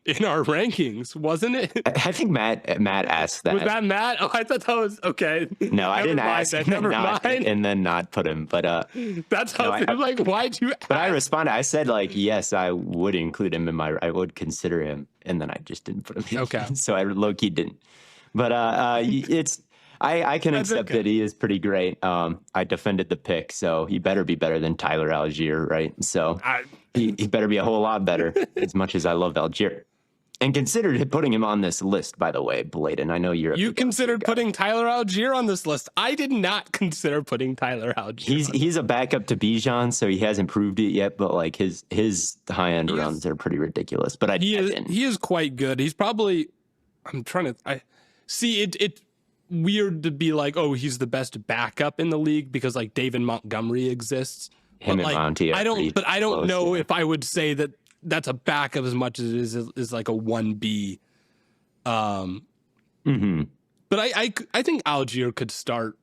in our rankings, wasn't it? I think Matt asked that. Was that Matt? Oh, I thought that was okay. No, I didn't ask that. Never mind. And then not put him. But that's how I'm like, why'd you ask? But I responded. I said, like, yes, I would include him I would consider him, and then I just didn't put him in. Okay. So I low-key didn't. But it's I can accept that he is pretty great. I defended the pick, so he better be better than Tyler Algier, right? So he better be a whole lot better, as much as I love Algier. And considered putting him on this list, by the way, Blaiden. I know you considered putting Tyler Algier on this list. I did not consider putting Tyler Algier. He's a backup to Bijan, so he hasn't proved it yet. But like his high end runs are pretty ridiculous. But he is quite good. He's probably. I'm trying to. I see it. It's weird to be like, oh, he's the best backup in the league because like David Montgomery exists. Him but, and Monty. I don't know if I would say that. That's a backup as much as it is like a 1B. But I think Algier could start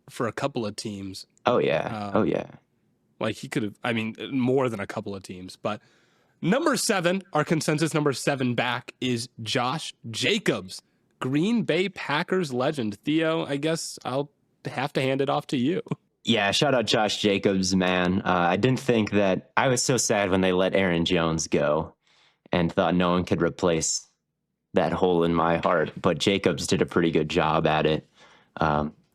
for a couple of teams. Oh yeah. Like he could have, I mean, more than a couple of teams. But number 7, our consensus number 7 back is Josh Jacobs, Green Bay Packers legend. Theo, I guess I'll have to hand it off to you. Yeah, shout out Josh Jacobs, man. I didn't think that. I was so sad when they let Aaron Jones go and thought no one could replace that hole in my heart. But Jacobs did a pretty good job at it.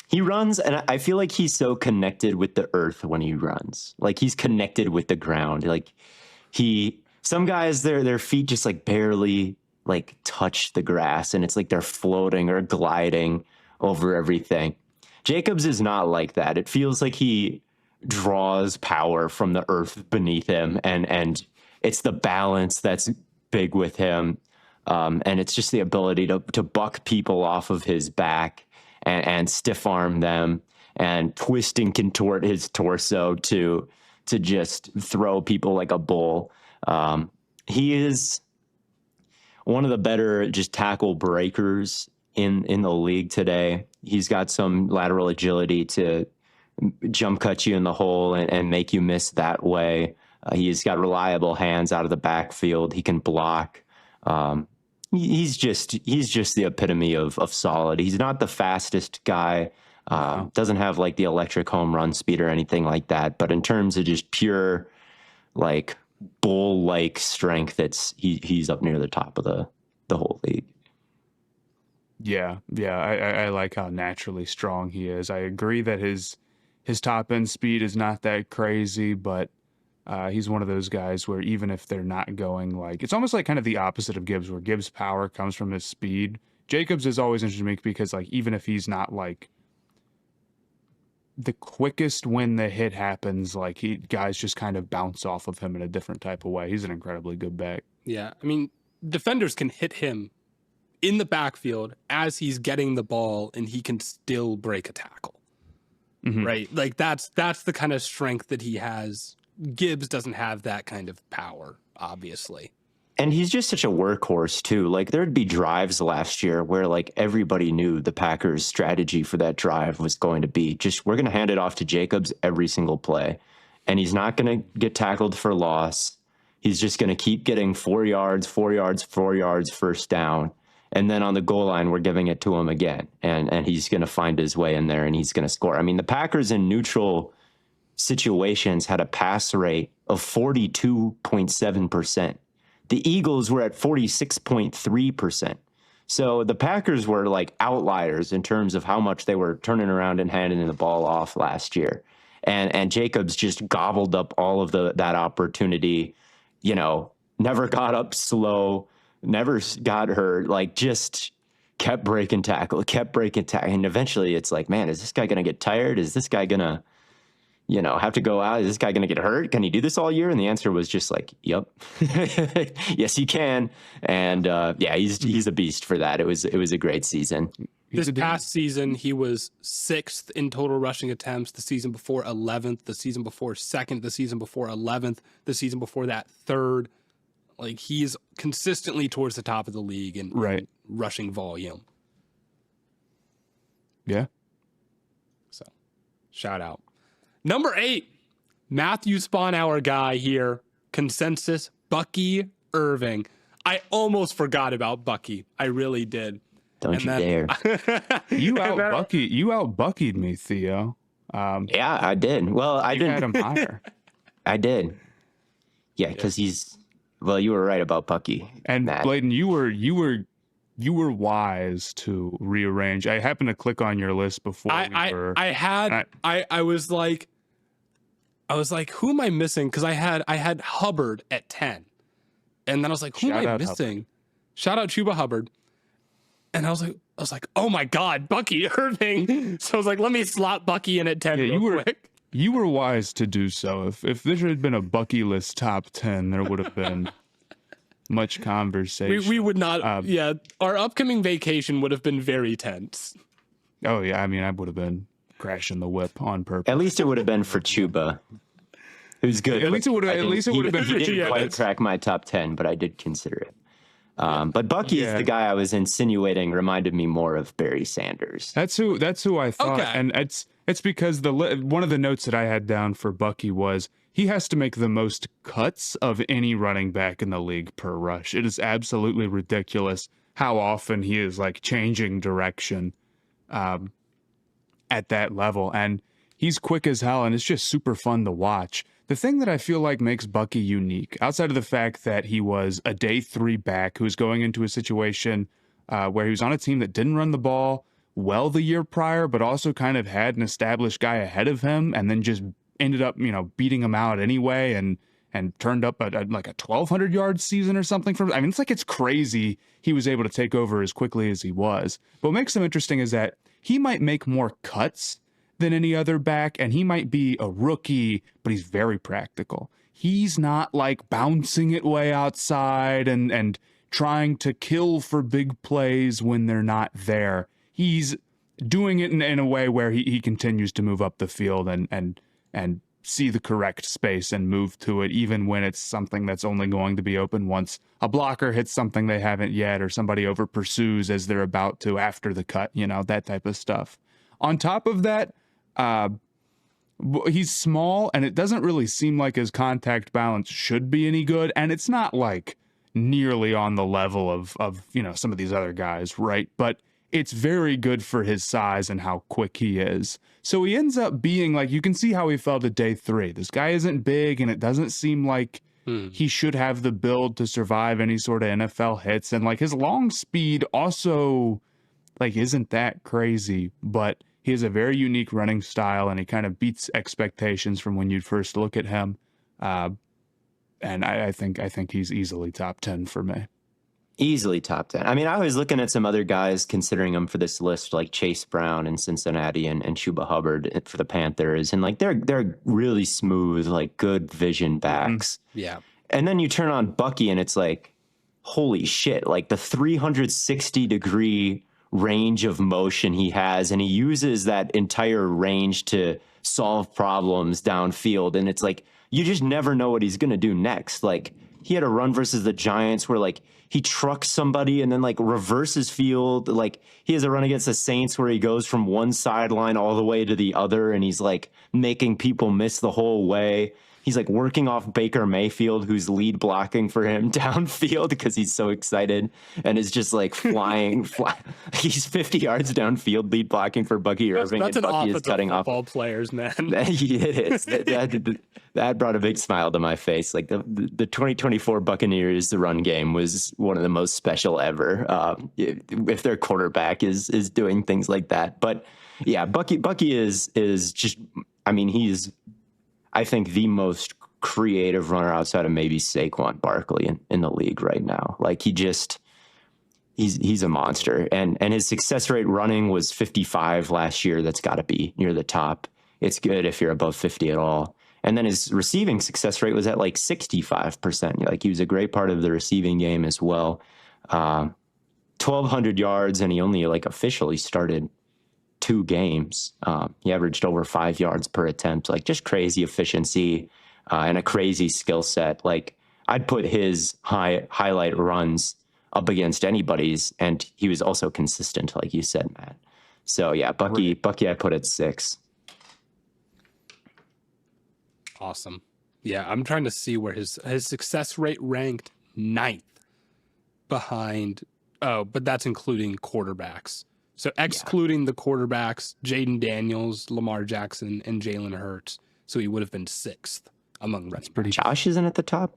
He runs, and I feel like he's so connected with the earth when he runs. Like he's connected with the ground. Like some guys, their feet just like barely like touch the grass, and it's like they're floating or gliding over everything. Jacobs is not like that. It feels like he draws power from the earth beneath him, and it's the balance that's big with him, and it's just the ability to buck people off of his back and stiff arm them and twist and contort his torso to just throw people like a bull. He is one of the better just tackle breakers in the league today. He's got some lateral agility to jump cut you in the hole and make you miss that way. He's got reliable hands out of the backfield. He can block. He's just the epitome of solid. He's not the fastest guy. Doesn't have like the electric home run speed or anything like that. But in terms of just pure like bull-like strength, he's up near the top of the whole league. Yeah. I like how naturally strong he is. I agree that his top end speed is not that crazy, but he's one of those guys where even if they're not going like, it's almost like kind of the opposite of Gibbs, where Gibbs' power comes from his speed. Jacobs is always interesting to me because like even if he's not like the quickest when the hit happens, like guys just kind of bounce off of him in a different type of way. He's an incredibly good back. Yeah, I mean, defenders can hit him in the backfield as he's getting the ball, and he can still break a tackle. Right? Like that's the kind of strength that he has. Gibbs doesn't have that kind of power, obviously. And he's just such a workhorse too. Like there'd be drives last year where like everybody knew the Packers' strategy for that drive was going to be just, we're going to hand it off to Jacobs every single play. And he's not going to get tackled for loss. He's just going to keep getting 4 yards, 4 yards, 4 yards, first down. And then on the goal line, we're giving it to him again. And he's going to find his way in there and he's going to score. I mean, the Packers in neutral situations had a pass rate of 42.7%. The Eagles were at 46.3%. So the Packers were like outliers in terms of how much they were turning around and handing the ball off last year. And Jacobs just gobbled up all of that opportunity, you know, never got up slow, never got hurt, like just kept breaking tackle. And eventually it's like, man, is this guy going to get tired? Is this guy going to, you know, have to go out? Is this guy going to get hurt? Can he do this all year? And the answer was just like, yep. Yes, he can. And yeah, he's a beast for that. It was a great season. This past season, he was 6th in total rushing attempts. The season before, 11th. The season before, 2nd. The season before, 11th. The season before that, 3rd. Like, he's consistently towards the top of the league in rushing volume. Yeah. So, shout out. Number 8, Matthew Spawnhour guy here. Consensus, Bucky Irving. I almost forgot about Bucky. I really did. Don't you dare. You out-Buckied me, Theo. Yeah, I did. Well, I didn't. Had him higher. I did. Yeah, because he's. Well, you were right about Bucky. And Matt. Blaiden, you were wise to rearrange. I happened to click on your list before I was like, who am I missing? Because I had Hubbard at 10, and then I was like, who am I missing? Hubbard. Shout out Chuba Hubbard. And I was like, oh my God, Bucky Irving. So I was like, let me slot Bucky in at 10 real quick. You were wise to do so. If there had been a Bucky list top 10, there would have been much conversation. We would not. Our upcoming vacation would have been very tense. Oh yeah, I mean, I would have been crashing the whip on purpose. At least it would have been for Chuba. It was good. At least it would have been. He didn't quite crack my top 10, but I did consider it. But Bucky is the guy I was insinuating reminded me more of Barry Sanders. That's who I thought, and it's because one of the notes that I had down for Bucky was he has to make the most cuts of any running back in the league per rush. It is absolutely ridiculous how often he is like changing direction at that level, and he's quick as hell, and it's just super fun to watch. The thing that I feel like makes Bucky unique, outside of the fact that he was a day 3 back who was going into a situation where he was on a team that didn't run the ball well the year prior, but also kind of had an established guy ahead of him and then just ended up, beating him out anyway and turned up like a 1,200 yard season or something. It's crazy he was able to take over as quickly as he was. But what makes him interesting is that he might make more cuts than any other back, and he might be a rookie, but he's very practical. He's not like bouncing it way outside and trying to kill for big plays when they're not there. He's doing it in a way where he continues to move up the field and see the correct space and move to it, even when it's something that's only going to be open once a blocker hits something they haven't yet, or somebody over pursues as they're about to after the cut, that type of stuff. On top of that, he's small, and it doesn't really seem like his contact balance should be any good, and it's not like nearly on the level of some of these other guys, right? But it's very good for his size and how quick he is. So he ends up being like, you can see how he felt at day 3. This guy isn't big, and it doesn't seem like he should have the build to survive any sort of NFL hits, and like his long speed also like isn't that crazy, but he has a very unique running style, and he kind of beats expectations from when you first look at him. And I think he's easily top 10 for me. Easily top 10. I mean, I was looking at some other guys considering them for this list, like Chase Brown in Cincinnati and Chuba Hubbard for the Panthers. And like, they're really smooth, like good vision backs. Yeah. And then you turn on Bucky and it's like, holy shit, like the 360-degree range of motion he has. And he uses that entire range to solve problems downfield. And it's like, you just never know what he's going to do next. Like, he had a run versus the Giants where like he trucks somebody and then like reverses field. Like, he has a run against the Saints where he goes from one sideline all the way to the other and he's like making people miss the whole way. He's like working off Baker Mayfield, who's lead blocking for him downfield because he's so excited and is just like flying. He's 50 yards downfield, lead blocking for Bucky Irving. That's and an Bucky is cutting off football players, man. It is. That brought a big smile to my face. Like the 2024 Buccaneers, the run game was one of the most special ever. If their quarterback is doing things like that, but yeah, Bucky is just. I mean, he's. I think the most creative runner outside of maybe Saquon Barkley in the league right now. Like, he's a monster, and his success rate running was 55 last year. That's got to be near the top. It's good if you're above 50 at all. And then his receiving success rate was at like 65%. Like, he was a great part of the receiving game as well. 1,200 yards, and he only like officially started 2 games. He averaged over 5 yards per attempt, like just crazy efficiency and a crazy skill set. Like, I'd put his highlight runs up against anybody's, and he was also consistent, like you said, Matt. So yeah, Bucky, I put at 6. Awesome. Yeah, I'm trying to see where his success rate ranked 9th behind. Oh, but that's including quarterbacks. So excluding the quarterbacks, Jaden Daniels, Lamar Jackson, and Jalen Hurts. So he would have been 6th among running backs. Josh isn't at the top,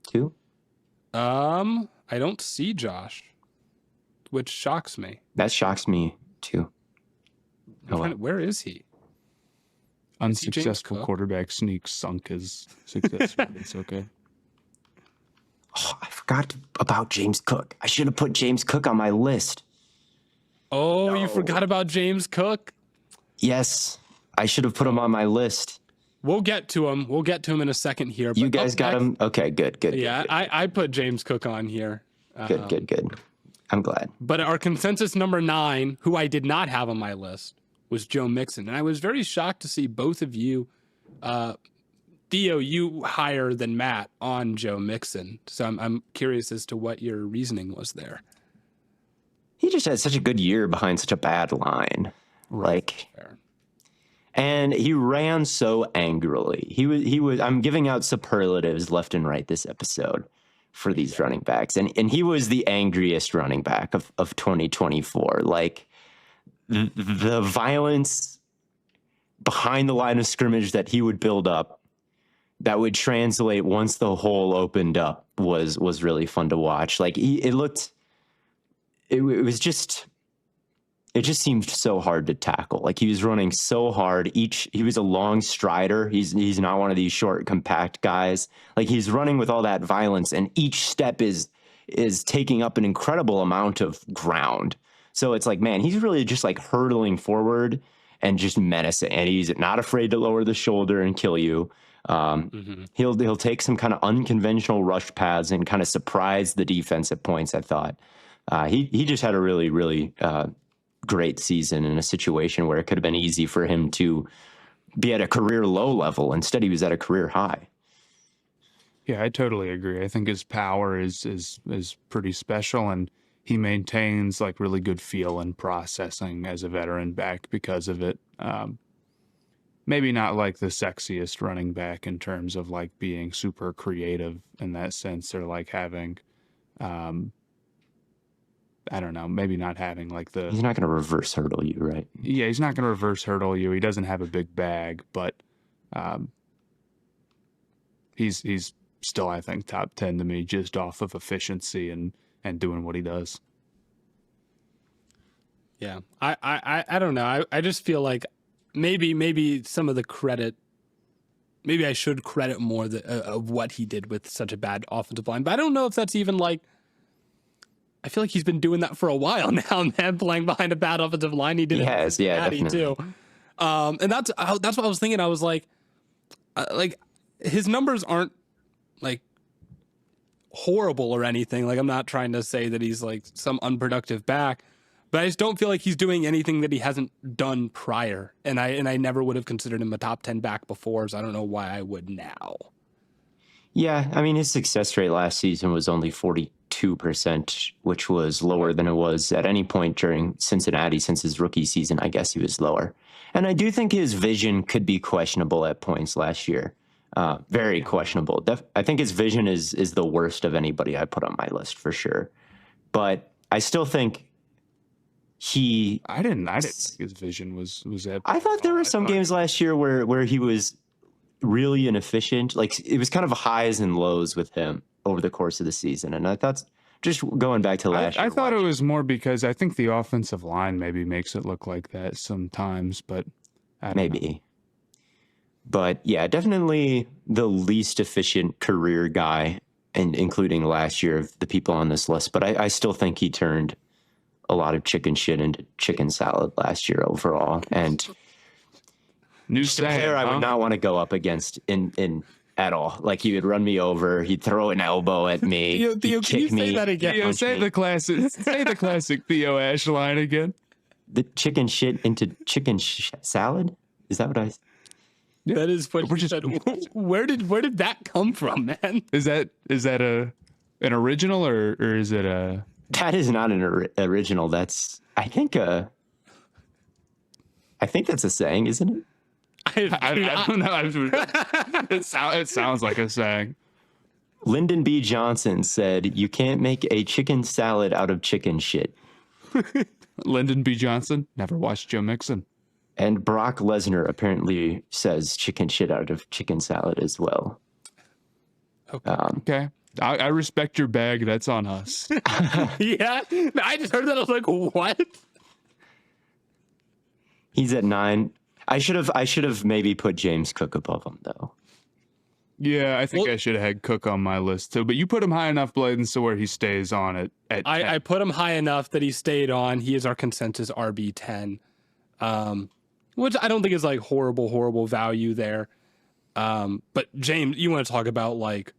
too? I don't see Josh, which shocks me. That shocks me, too. Where is he? Unsuccessful quarterback sneak sunk his success rate. It's okay. Oh, I forgot about James Cook. I should have put James Cook on my list. Oh, no. You forgot about James Cook? Yes, I should have put him on my list. We'll get to him. We'll get to him in a second here. But you guys got him? Okay, good. Yeah, good. I put James Cook on here. Good. I'm glad. But our consensus number 9, who I did not have on my list, was Joe Mixon. And I was very shocked to see both of you, Theo, you higher than Matt on Joe Mixon. So I'm curious as to what your reasoning was there. He just had such a good year behind such a bad line. Like, and he ran so angrily. He was, I'm giving out superlatives left and right this episode for these running backs. And he was the angriest running back of 2024. Like, the violence behind the line of scrimmage that he would build up that would translate once the hole opened up was really fun to watch. Like, it just seemed so hard to tackle. Like, he was running so hard. He was a long strider. He's not one of these short, compact guys. Like, he's running with all that violence, and each step is taking up an incredible amount of ground. So it's like, man, he's really just like hurtling forward and just menacing. And he's not afraid to lower the shoulder and kill you. He'll take some kind of unconventional rush paths and kind of surprise the defense at points, I thought. He just had a really, really great season in a situation where it could have been easy for him to be at a career low level. Instead, he was at a career high. Yeah, I totally agree. I think his power is pretty special, and he maintains like really good feel and processing as a veteran back because of it. Maybe not like the sexiest running back in terms of like being super creative in that sense, or like having, I don't know, maybe not having like the... He's not going to reverse hurdle you, right? Yeah, he's not going to reverse hurdle you. He doesn't have a big bag, but he's still, I think, top 10 to me just off of efficiency and doing what he does. Yeah, I don't know. I just feel like maybe some of the credit, maybe I should credit more of what he did with such a bad offensive line. But I don't know if that's even like I feel like he's been doing that for a while now, man, playing behind a bad offensive line. He did it with Cincinnati too. And that's what I was thinking. I was like his numbers aren't like horrible or anything. Like, I'm not trying to say that he's like some unproductive back, but I just don't feel like he's doing anything that he hasn't done prior. And I never would have considered him a top 10 back before, so I don't know why I would now. Yeah, I mean, his success rate last season was only 42%, which was lower than it was at any point during Cincinnati since his rookie season. I guess he was lower. And I do think his vision could be questionable at points last year. Very questionable. I think his vision is the worst of anybody I put on my list for sure. But I still think I didn't think his vision was at. I thought there were some games last year where he was really inefficient. Like, it was kind of highs and lows with him over the course of the season. And I thought, just going back to last year, I thought it was more because I think the offensive line maybe makes it look like that sometimes, but I don't know. But yeah, definitely the least efficient career guy, and including last year of the people on this list. But I still think he turned a lot of chicken shit into chicken salad last year overall. And just a player I would not want to go up against in at all. Like, he would run me over, he'd throw an elbow at me, Theo, can you say that again? Theo, say the classic Theo Ash line again. The chicken shit into chicken salad? Is that what I? Yeah. That is what you said. Where did that come from, man? Is that an original or is it a? That is not an original. That's I think that's a saying, isn't it? I don't know. It sounds like a saying. Lyndon B. Johnson said, "You can't make a chicken salad out of chicken shit." Lyndon B. Johnson never watched Joe Mixon. And Brock Lesnar apparently says chicken shit out of chicken salad as well. Okay. I respect your bag. That's on us. Yeah. I just heard that. I was like, what? He's at 9. I should have maybe put James Cook above him, though. Yeah, I think I should have had Cook on my list too. But you put him high enough, Blaiden, so where he stays on it. I put him high enough that he stayed on. He is our consensus RB10. Which I don't think is like horrible value there. But James, you want to talk about like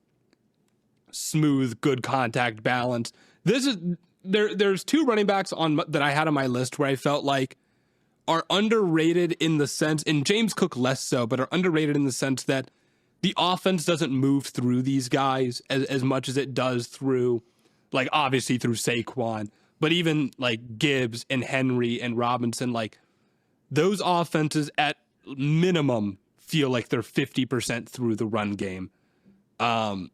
smooth, good contact balance. There's two running backs that I had on my list where I felt like are underrated in the sense, and James Cook less so, but are underrated in the sense that the offense doesn't move through these guys as much as it does through, like, obviously through Saquon, but even like Gibbs and Henry and Robinson, like those offenses at minimum feel like they're 50% through the run game. But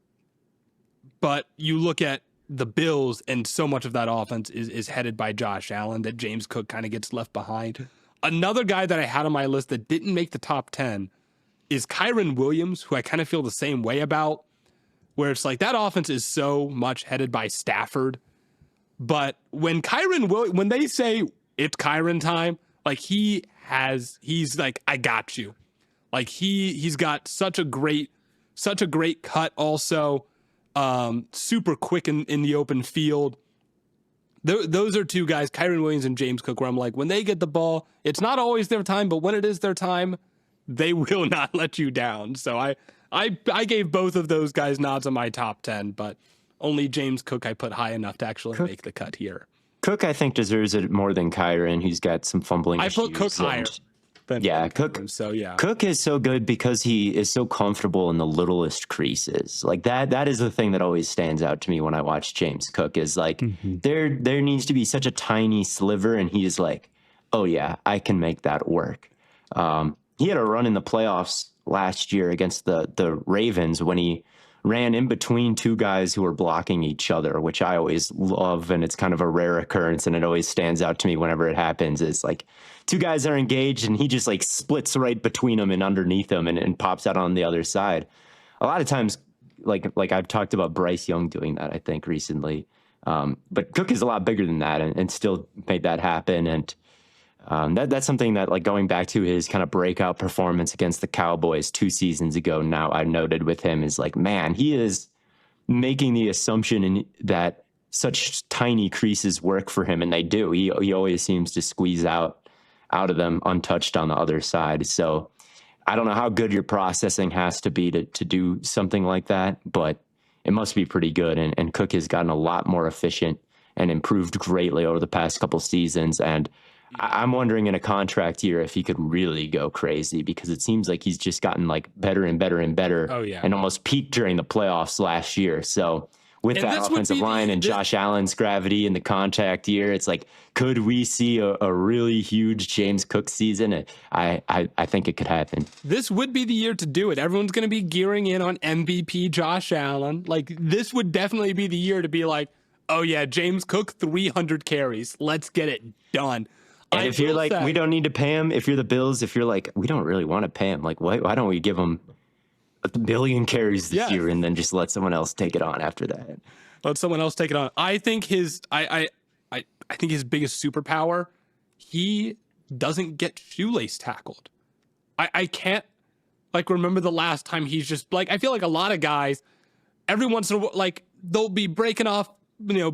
you look at the Bills, and so much of that offense is headed by Josh Allen that James Cook kind of gets left behind. Another guy that I had on my list that didn't make the top 10 is Kyren Williams, who I kind of feel the same way about, where it's like that offense is so much headed by Stafford. But when when they say it's Kyren time, like he's like, I got you. Like he's got such a great cut also. Super quick in the open field. Those are two guys, Kyren Williams and James Cook, where I'm like, when they get the ball, it's not always their time, but when it is their time, they will not let you down. So I gave both of those guys nods on my top 10, but only James Cook I put high enough to actually make the cut here. Cook, I think, deserves it more than Kyren. He's got some fumbling issues. I put Cook higher. Cook. So yeah, Cook is so good because he is so comfortable in the littlest creases. Like that is the thing that always stands out to me when I watch James Cook. Is like there needs to be such a tiny sliver, and he is like, oh yeah, I can make that work. He had a run in the playoffs last year against the Ravens when he ran in between two guys who were blocking each other, which I always love, and it's kind of a rare occurrence, and it always stands out to me whenever it happens. It's like two guys are engaged, and he just like splits right between them and underneath them and pops out on the other side. A lot of times, like I've talked about Bryce Young doing that, I think, recently. But Cook is a lot bigger than that and still made that happen. And that's something that, like, going back to his kind of breakout performance against the Cowboys 2 seasons ago, now I noted with him is like, man, he is making the assumption that such tiny creases work for him, and they do. He always seems to squeeze out of them untouched on the other side. So I don't know how good your processing has to be to do something like that, but it must be pretty good. And Cook has gotten a lot more efficient and improved greatly over the past couple seasons. And I'm wondering in a contract year if he could really go crazy, because it seems like he's just gotten like better and better and better. Oh, yeah. And almost peaked during the playoffs last year. So with that offensive line and Josh Allen's gravity in the contact year, it's like, could we see a really huge James Cook season? I think it could happen. This would be the year to do it. Everyone's going to be gearing in on MVP Josh Allen. Like, this would definitely be the year to be like, oh yeah, James Cook, 300 carries. Let's get it done. And if you're like, we don't need to pay him, if you're the Bills, if you're like, we don't really want to pay him, like, why don't we give him a billion carries this year and then just let someone else take it on after that? Let someone else take it on. I think his biggest superpower, he doesn't get shoelace tackled. I can't like remember the last time he's just like, I feel like a lot of guys, every once in a while, like they'll be breaking off,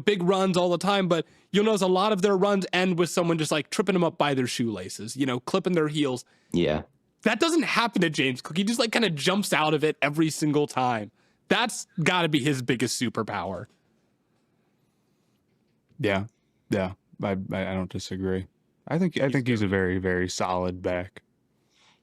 big runs all the time, but you'll notice a lot of their runs end with someone just like tripping them up by their shoelaces, clipping their heels. Yeah. That doesn't happen to James Cook. He just like kind of jumps out of it every single time. That's got to be his biggest superpower. Yeah. Yeah. I don't disagree. I think he's a very, very solid back.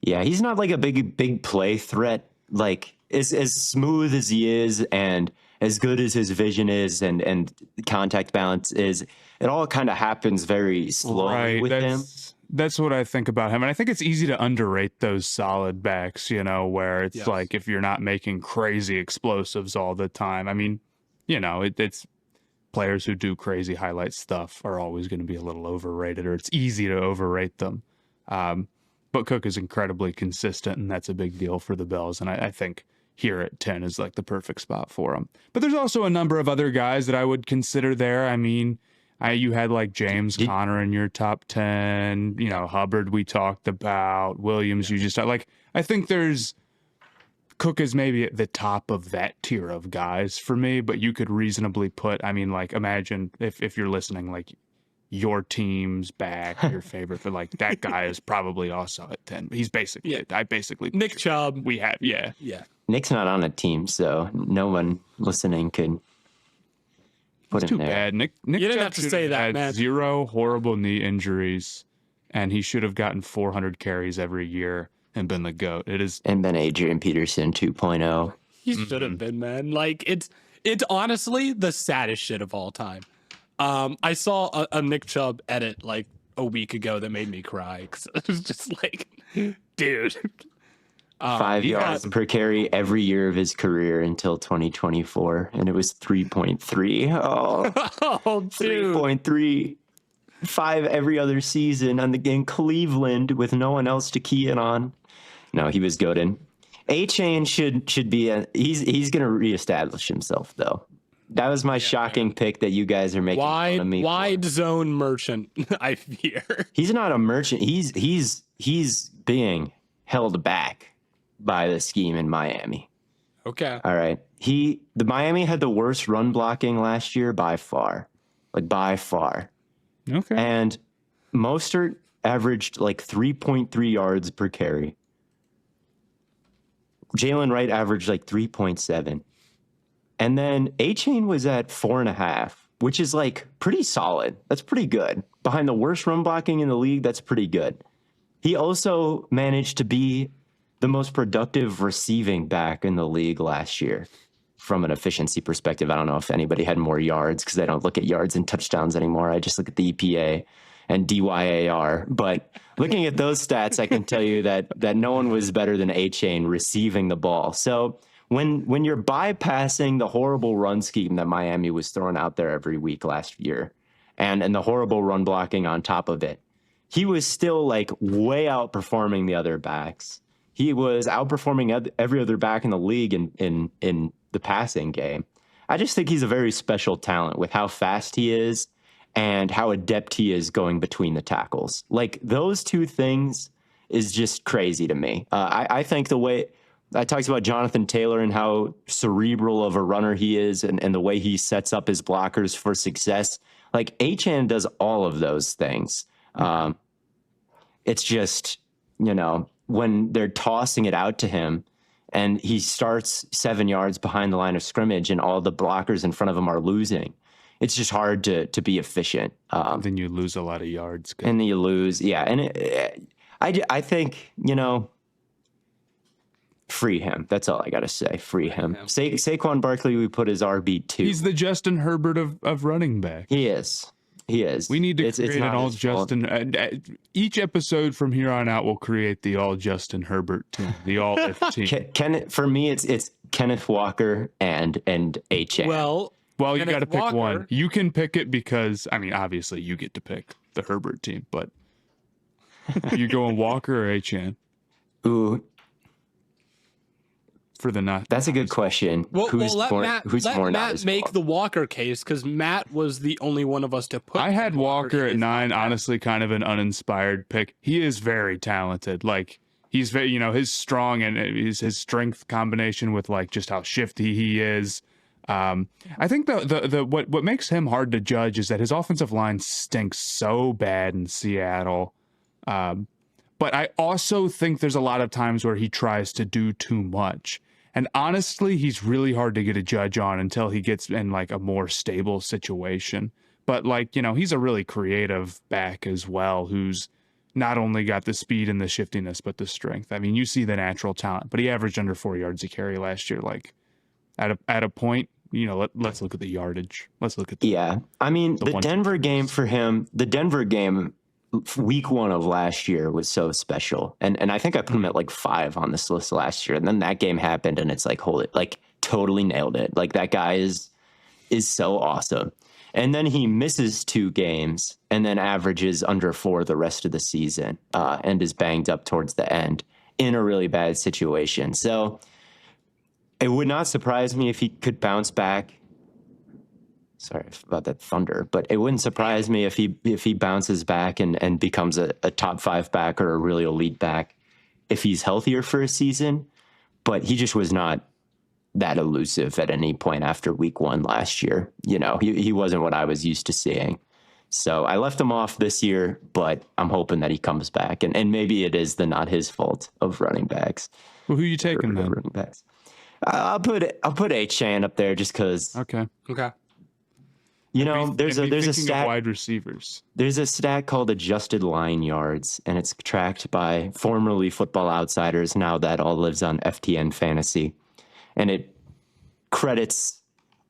Yeah, he's not like a big play threat. Like as smooth as he is and as good as his vision is and contact balance is, it all kind of happens very slowly with him. That's what I think about him. And I think it's easy to underrate those solid backs, where it's like if you're not making crazy explosives all the time. I mean, it's players who do crazy highlight stuff are always going to be a little overrated, or it's easy to overrate them. But Cook is incredibly consistent, and that's a big deal for the Bills. And I think here at 10 is like the perfect spot for him. But there's also a number of other guys that I would consider there. I mean, you had like James Conner in your top 10, Hubbard we talked about, Williams you just like. I think Cook is maybe at the top of that tier of guys for me, but you could reasonably put, imagine if you're listening, like your team's back, your favorite, but like that guy is probably also at 10. He's basically, Nick Chubb. We have, yeah. Nick's not on a team, so no one listening could put him there. Bad. Nick you didn't have to say that, man. 0 horrible knee injuries, and he should have gotten 400 carries every year and been the GOAT. And been Adrian Peterson 2.0. He should have been, man. Like it's honestly the saddest shit of all time. I saw a Nick Chubb edit like a week ago that made me cry, because it was just like, dude. 5 yards per carry every year of his career until 2024, and it was 3.3. Oh, dude. 3.3. 5 every other season in Cleveland with no one else to key in on. No, he was goated. A-Chain should be he's going to reestablish himself, though. That was my shocking pick that you guys are making fun of me wide zone merchant, I fear. He's not a merchant. He's being held back by the scheme in Miami. Okay. All right. The Miami had the worst run blocking last year by far. Like by far. Okay. And Mostert averaged like 3.3 yards per carry. Jalen Wright averaged like 3.7. And then A-Chain was at 4.5, which is like pretty solid. That's pretty good. Behind the worst run blocking in the league, that's pretty good. He also managed to be the most productive receiving back in the league last year from an efficiency perspective. I don't know if anybody had more yards, because I don't look at yards and touchdowns anymore. I just look at the EPA and DYAR. But looking at those stats, I can tell you that no one was better than A-Chain receiving the ball. So when you're bypassing the horrible run scheme that Miami was throwing out there every week last year, and the horrible run blocking on top of it, he was still like way outperforming the other backs. He was outperforming every other back in the league in the passing game. I just think he's a very special talent with how fast he is and how adept he is going between the tackles. Like, those two things is just crazy to me. I think the I talked about Jonathan Taylor and how cerebral of a runner he is and the way he sets up his blockers for success. Like Achane does all of those things. It's just, when they're tossing it out to him and he starts 7 yards behind the line of scrimmage and all the blockers in front of him are losing, it's just hard to be efficient. Then you lose a lot of yards. And then you lose. Yeah. And I think, free him. That's all I got to say. Free him. Saquon Barkley, we put as RB2. He's the Justin Herbert of running back. He is. We need to create an all Justin. Each episode from here on out will create the all Justin Herbert team, the all F team. For me, it's Kenneth Walker and Achane. Well, you got to pick one. You can pick it because, obviously you get to pick the Herbert team, but you're going Walker or Achane? Ooh. For the not. That's a good question. Who's more Matt make the Walker case, because Matt was the only one of us to put. I had Walker at 9, honestly, kind of an uninspired pick. He is very talented. Like, he's very, his strong and his strength combination with like just how shifty he is. I think what makes him hard to judge is that his offensive line stinks so bad in Seattle. But I also think there's a lot of times where he tries to do too much. And honestly, he's really hard to get a judge on until he gets in like a more stable situation. But like, he's a really creative back as well, who's not only got the speed and the shiftiness, but the strength. You see the natural talent, but he averaged under 4 yards a carry last year. Like at a point, let's look at the yardage. Let's look at the Denver game for him, week 1 of last year was so special. And I think I put him at like 5 on this list last year. And then that game happened and it's like, totally nailed it. Like that guy is so awesome. And then he misses 2 games and then averages under 4 the rest of the season and is banged up towards the end in a really bad situation. So it would not surprise me if he could bounce back. Sorry about that thunder, but it wouldn't surprise me if he bounces back and becomes a top 5 back or a really elite back if he's healthier for a season. But he just was not that elusive at any point after week 1 last year. He wasn't what I was used to seeing. So I left him off this year, but I'm hoping that he comes back. And maybe it is the not his fault of running backs. Well, who are you taking then? Running backs. I'll put Achane up there just because. Okay. There's a stat. Wide receivers. There's a stat called adjusted line yards, and it's tracked by formerly Football Outsiders. Now that all lives on FTN Fantasy, and it credits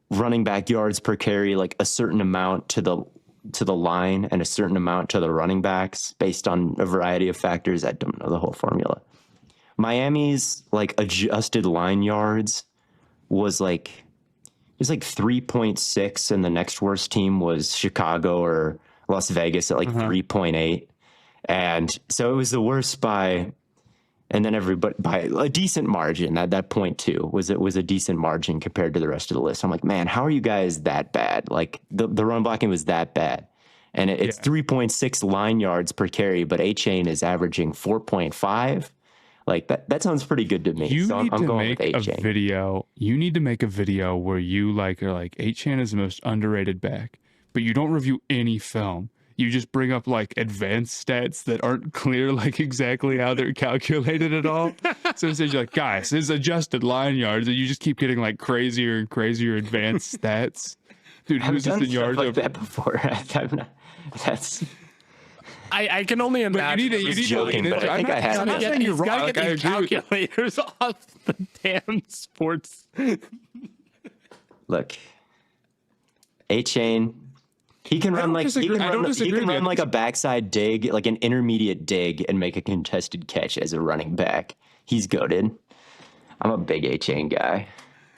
running back yards per carry like a certain amount to the line and a certain amount to the running backs based on a variety of factors. I don't know the whole formula. Miami's like adjusted line yards was like. It was like 3.6, and the next worst team was Chicago or Las Vegas at like 3.8. And so it was the worst by a decent margin. That 0.2 was a decent margin compared to the rest of the list. I'm like, man, how are you guys that bad? Like the run blocking was that bad. And it's 3.6 line yards per carry, but Achane is averaging 4.5. Like that sounds pretty good to me. You so need I'm to going make with a Achane. video. You need to make a video where you are like Achane is the most underrated back, but you don't review any film. You just bring up like advanced stats that aren't clear, like exactly how they're calculated at all. So instead you're like, guys, this is adjusted line yards, and you just keep getting like crazier and crazier advanced stats. Dude, I've done in yards stuff like that before. That's. I can only imagine. You need joking, but I think I have. I'm not saying you're wrong. Get these calculators off the damn sports. Look, Achane, he can run like a backside dig, like an intermediate dig, and make a contested catch as a running back. He's goated. I'm a big Achane guy.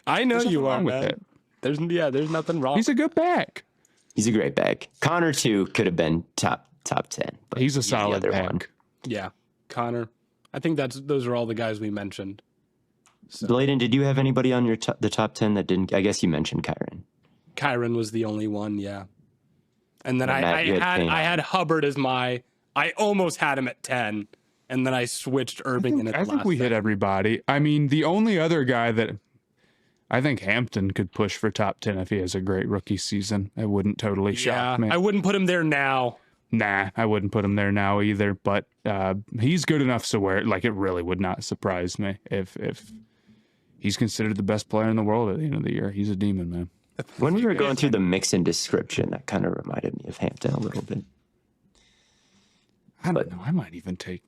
I know you are with it. There's nothing wrong. He's a good back. He's a great back. Connor too could have been top 10. But he's a solid the other back. one. Yeah, Connor. I think those are all the guys we mentioned. So. Blaiden, did you have anybody on your the top 10 that didn't? I guess you mentioned Kyron. Kyron was the only one, yeah. And then Matt, I had Hubbard as I almost had him at 10, and then I switched Irving in it. I think we hit everybody. I mean, the only other guy that I think Hampton could push for top 10 if he has a great rookie season. It wouldn't totally shock me. I wouldn't put him there now. Nah, I wouldn't put him there now either. But he's good enough so where it really would not surprise me if he's considered the best player in the world at the end of the year. He's a demon, man. When we were going through the Mixon description, that kind of reminded me of Hampton a little bit. I don't know. I might even take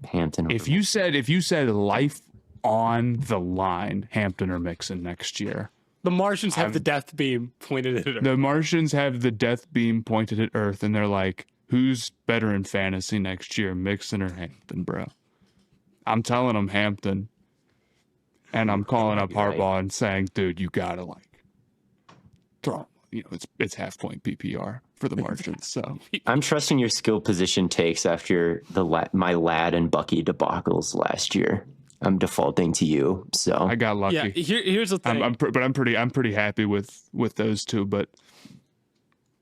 Hampton. If you said life on the line, Hampton or Mixon next year. The Martians have the death beam pointed at Earth. The Martians have the death beam pointed at Earth, and they're like, who's better in fantasy next year, Mixon or Hampton, bro? I'm telling them Hampton. And I'm calling up Harbaugh and saying, dude, you gotta throw. It's half point PPR for the Martians. So I'm trusting your skill position takes after my Ladd and Bucky debacles last year. I'm defaulting to you. So I got lucky. Yeah, here's the thing. I'm pretty happy with those two. But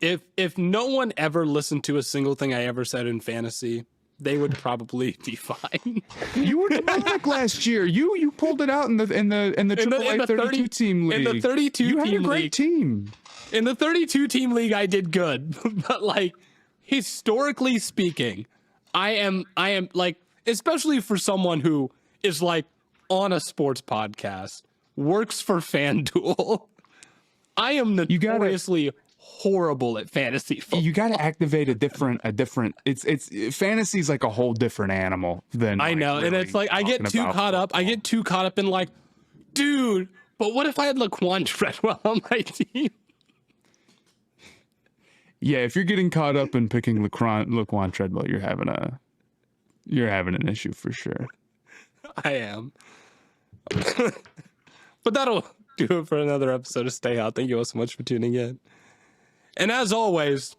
if no one ever listened to a single thing I ever said in fantasy, they would probably be fine. You were demonic last year. You pulled it out in the AAA 32 team league. In the 32 you team had a great league. team. In the 32 team league, I did good, but like historically speaking, I am like, especially for someone who is like on a sports podcast, works for FanDuel, I am notoriously horrible at fantasy football. You got to activate a different. It's fantasy's like a whole different animal than I know, really and it's like I get too caught up. I get too caught up in like, dude, but what if I had Laquan Treadwell on my team? Yeah, if you're getting caught up in picking Laquan Treadwell, you're having an issue for sure. I am. But that'll do it for another episode of Stay Hot. Thank you all so much for tuning in. And as always,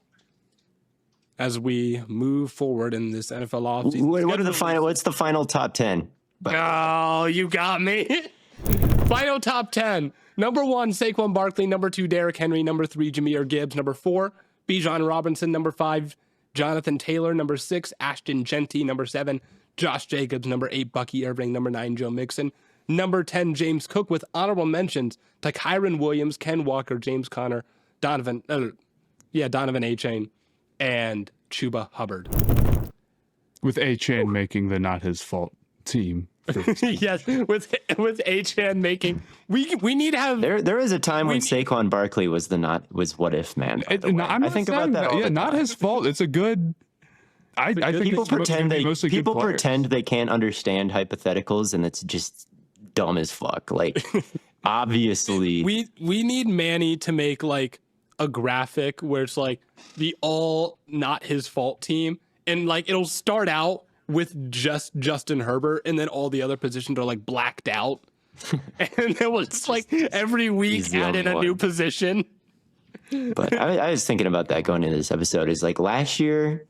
as we move forward in this NFL offseason, what's the final top 10? Oh, you got me. Final top 10. Number 1, Saquon Barkley. Number 2, Derrick Henry. Number 3, Jahmyr Gibbs. Number 4, Bijan Robinson. Number 5, Jonathan Taylor. Number 6, Ashton Jeanty. Number 7, Josh Jacobs. Number 8, Bucky Irving. Number 9, Joe Mixon. Number 10, James Cook, with honorable mentions to Kyron Williams, Ken Walker, James Conner, Donovan A-Chain, and Chuba Hubbard. With A-Chain making the not his fault team. Yes, with A-Chan making, we need to have. There is a time when Saquon Barkley was what if man. I think about that. Yeah, not his fault. It's a good. I think people pretend they can't understand hypotheticals, and it's just dumb as fuck. Like, obviously, we need Manny to make like a graphic where it's like the all not his fault team, and like it'll start out with just Justin Herbert, and then all the other positions are like blacked out. And then we'll just like every week add in a new position. But I was thinking about that going into this episode. Is like last year,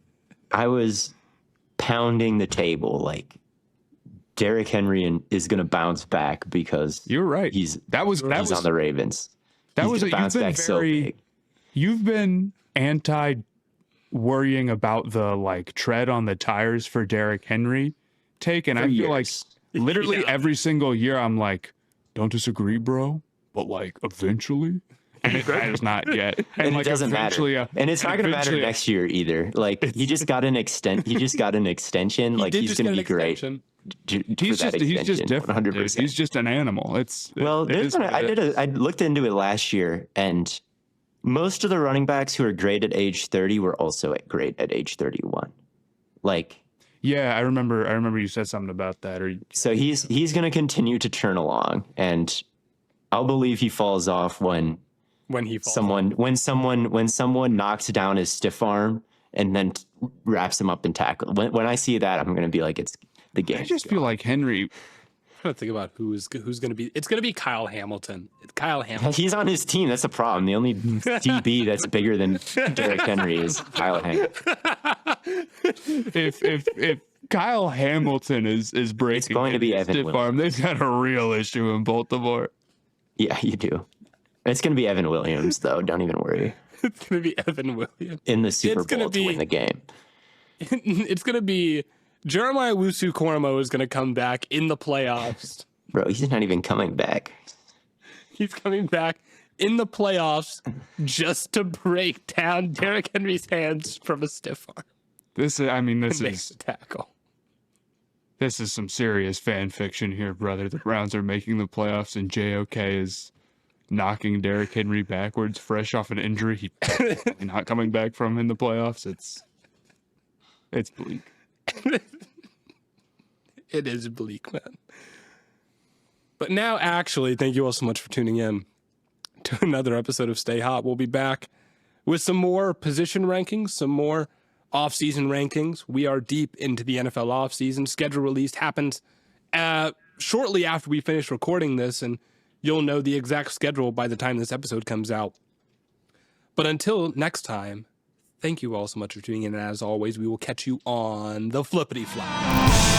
I was pounding the table like Derrick Henry is going to bounce back because you're right. He's on the Ravens. You've been anti worrying about the like tread on the tires for Derrick Henry take, and I feel like literally every single year I'm like, don't disagree, bro, but like eventually, and it has not yet, and like it doesn't matter, and it's not going to matter next year either. Like he just got an extension. Like he's going to be great. He's just different. 100%. He's just an animal. I looked into it last year, and most of the running backs who are great at age 30 were also great at age 31. Like, yeah, I remember you said something about that. So he's going to continue to churn along, and I'll believe he falls off when someone knocks down his stiff arm and then wraps him up in tackle. When I see that, I'm going to be like, it's the game. I just feel like Henry. I'm trying to think about who's going to be. It's going to be Kyle Hamilton. He's on his team. That's the problem. The only DB that's bigger than Derrick Henry is Kyle Hamilton. If Kyle Hamilton is breaking, it's going to be Evan Williams. They've got a real issue in Baltimore. Yeah, you do. It's going to be Evan Williams, though. Don't even worry. It's going to be Evan Williams in the Super Bowl to win the game. It's going to be Jeremiah Owusu-Koramoah is going to come back in the playoffs. Bro, he's not even coming back. He's coming back in the playoffs just to break down Derrick Henry's hands from a stiff arm. This is a tackle. This is some serious fan fiction here, brother. The Browns are making the playoffs, and JOK is knocking Derrick Henry backwards, fresh off an injury. He's not coming back from in the playoffs. It's bleak. It is bleak, man. But now, actually, thank you all so much for tuning in to another episode of Stay Hot. We'll be back with some more position rankings, some more off-season rankings. We are deep into the NFL off-season. Schedule release happens shortly after we finish recording this, and you'll know the exact schedule by the time this episode comes out. But until next time, thank you all so much for tuning in, and as always, we will catch you on the flippity flop.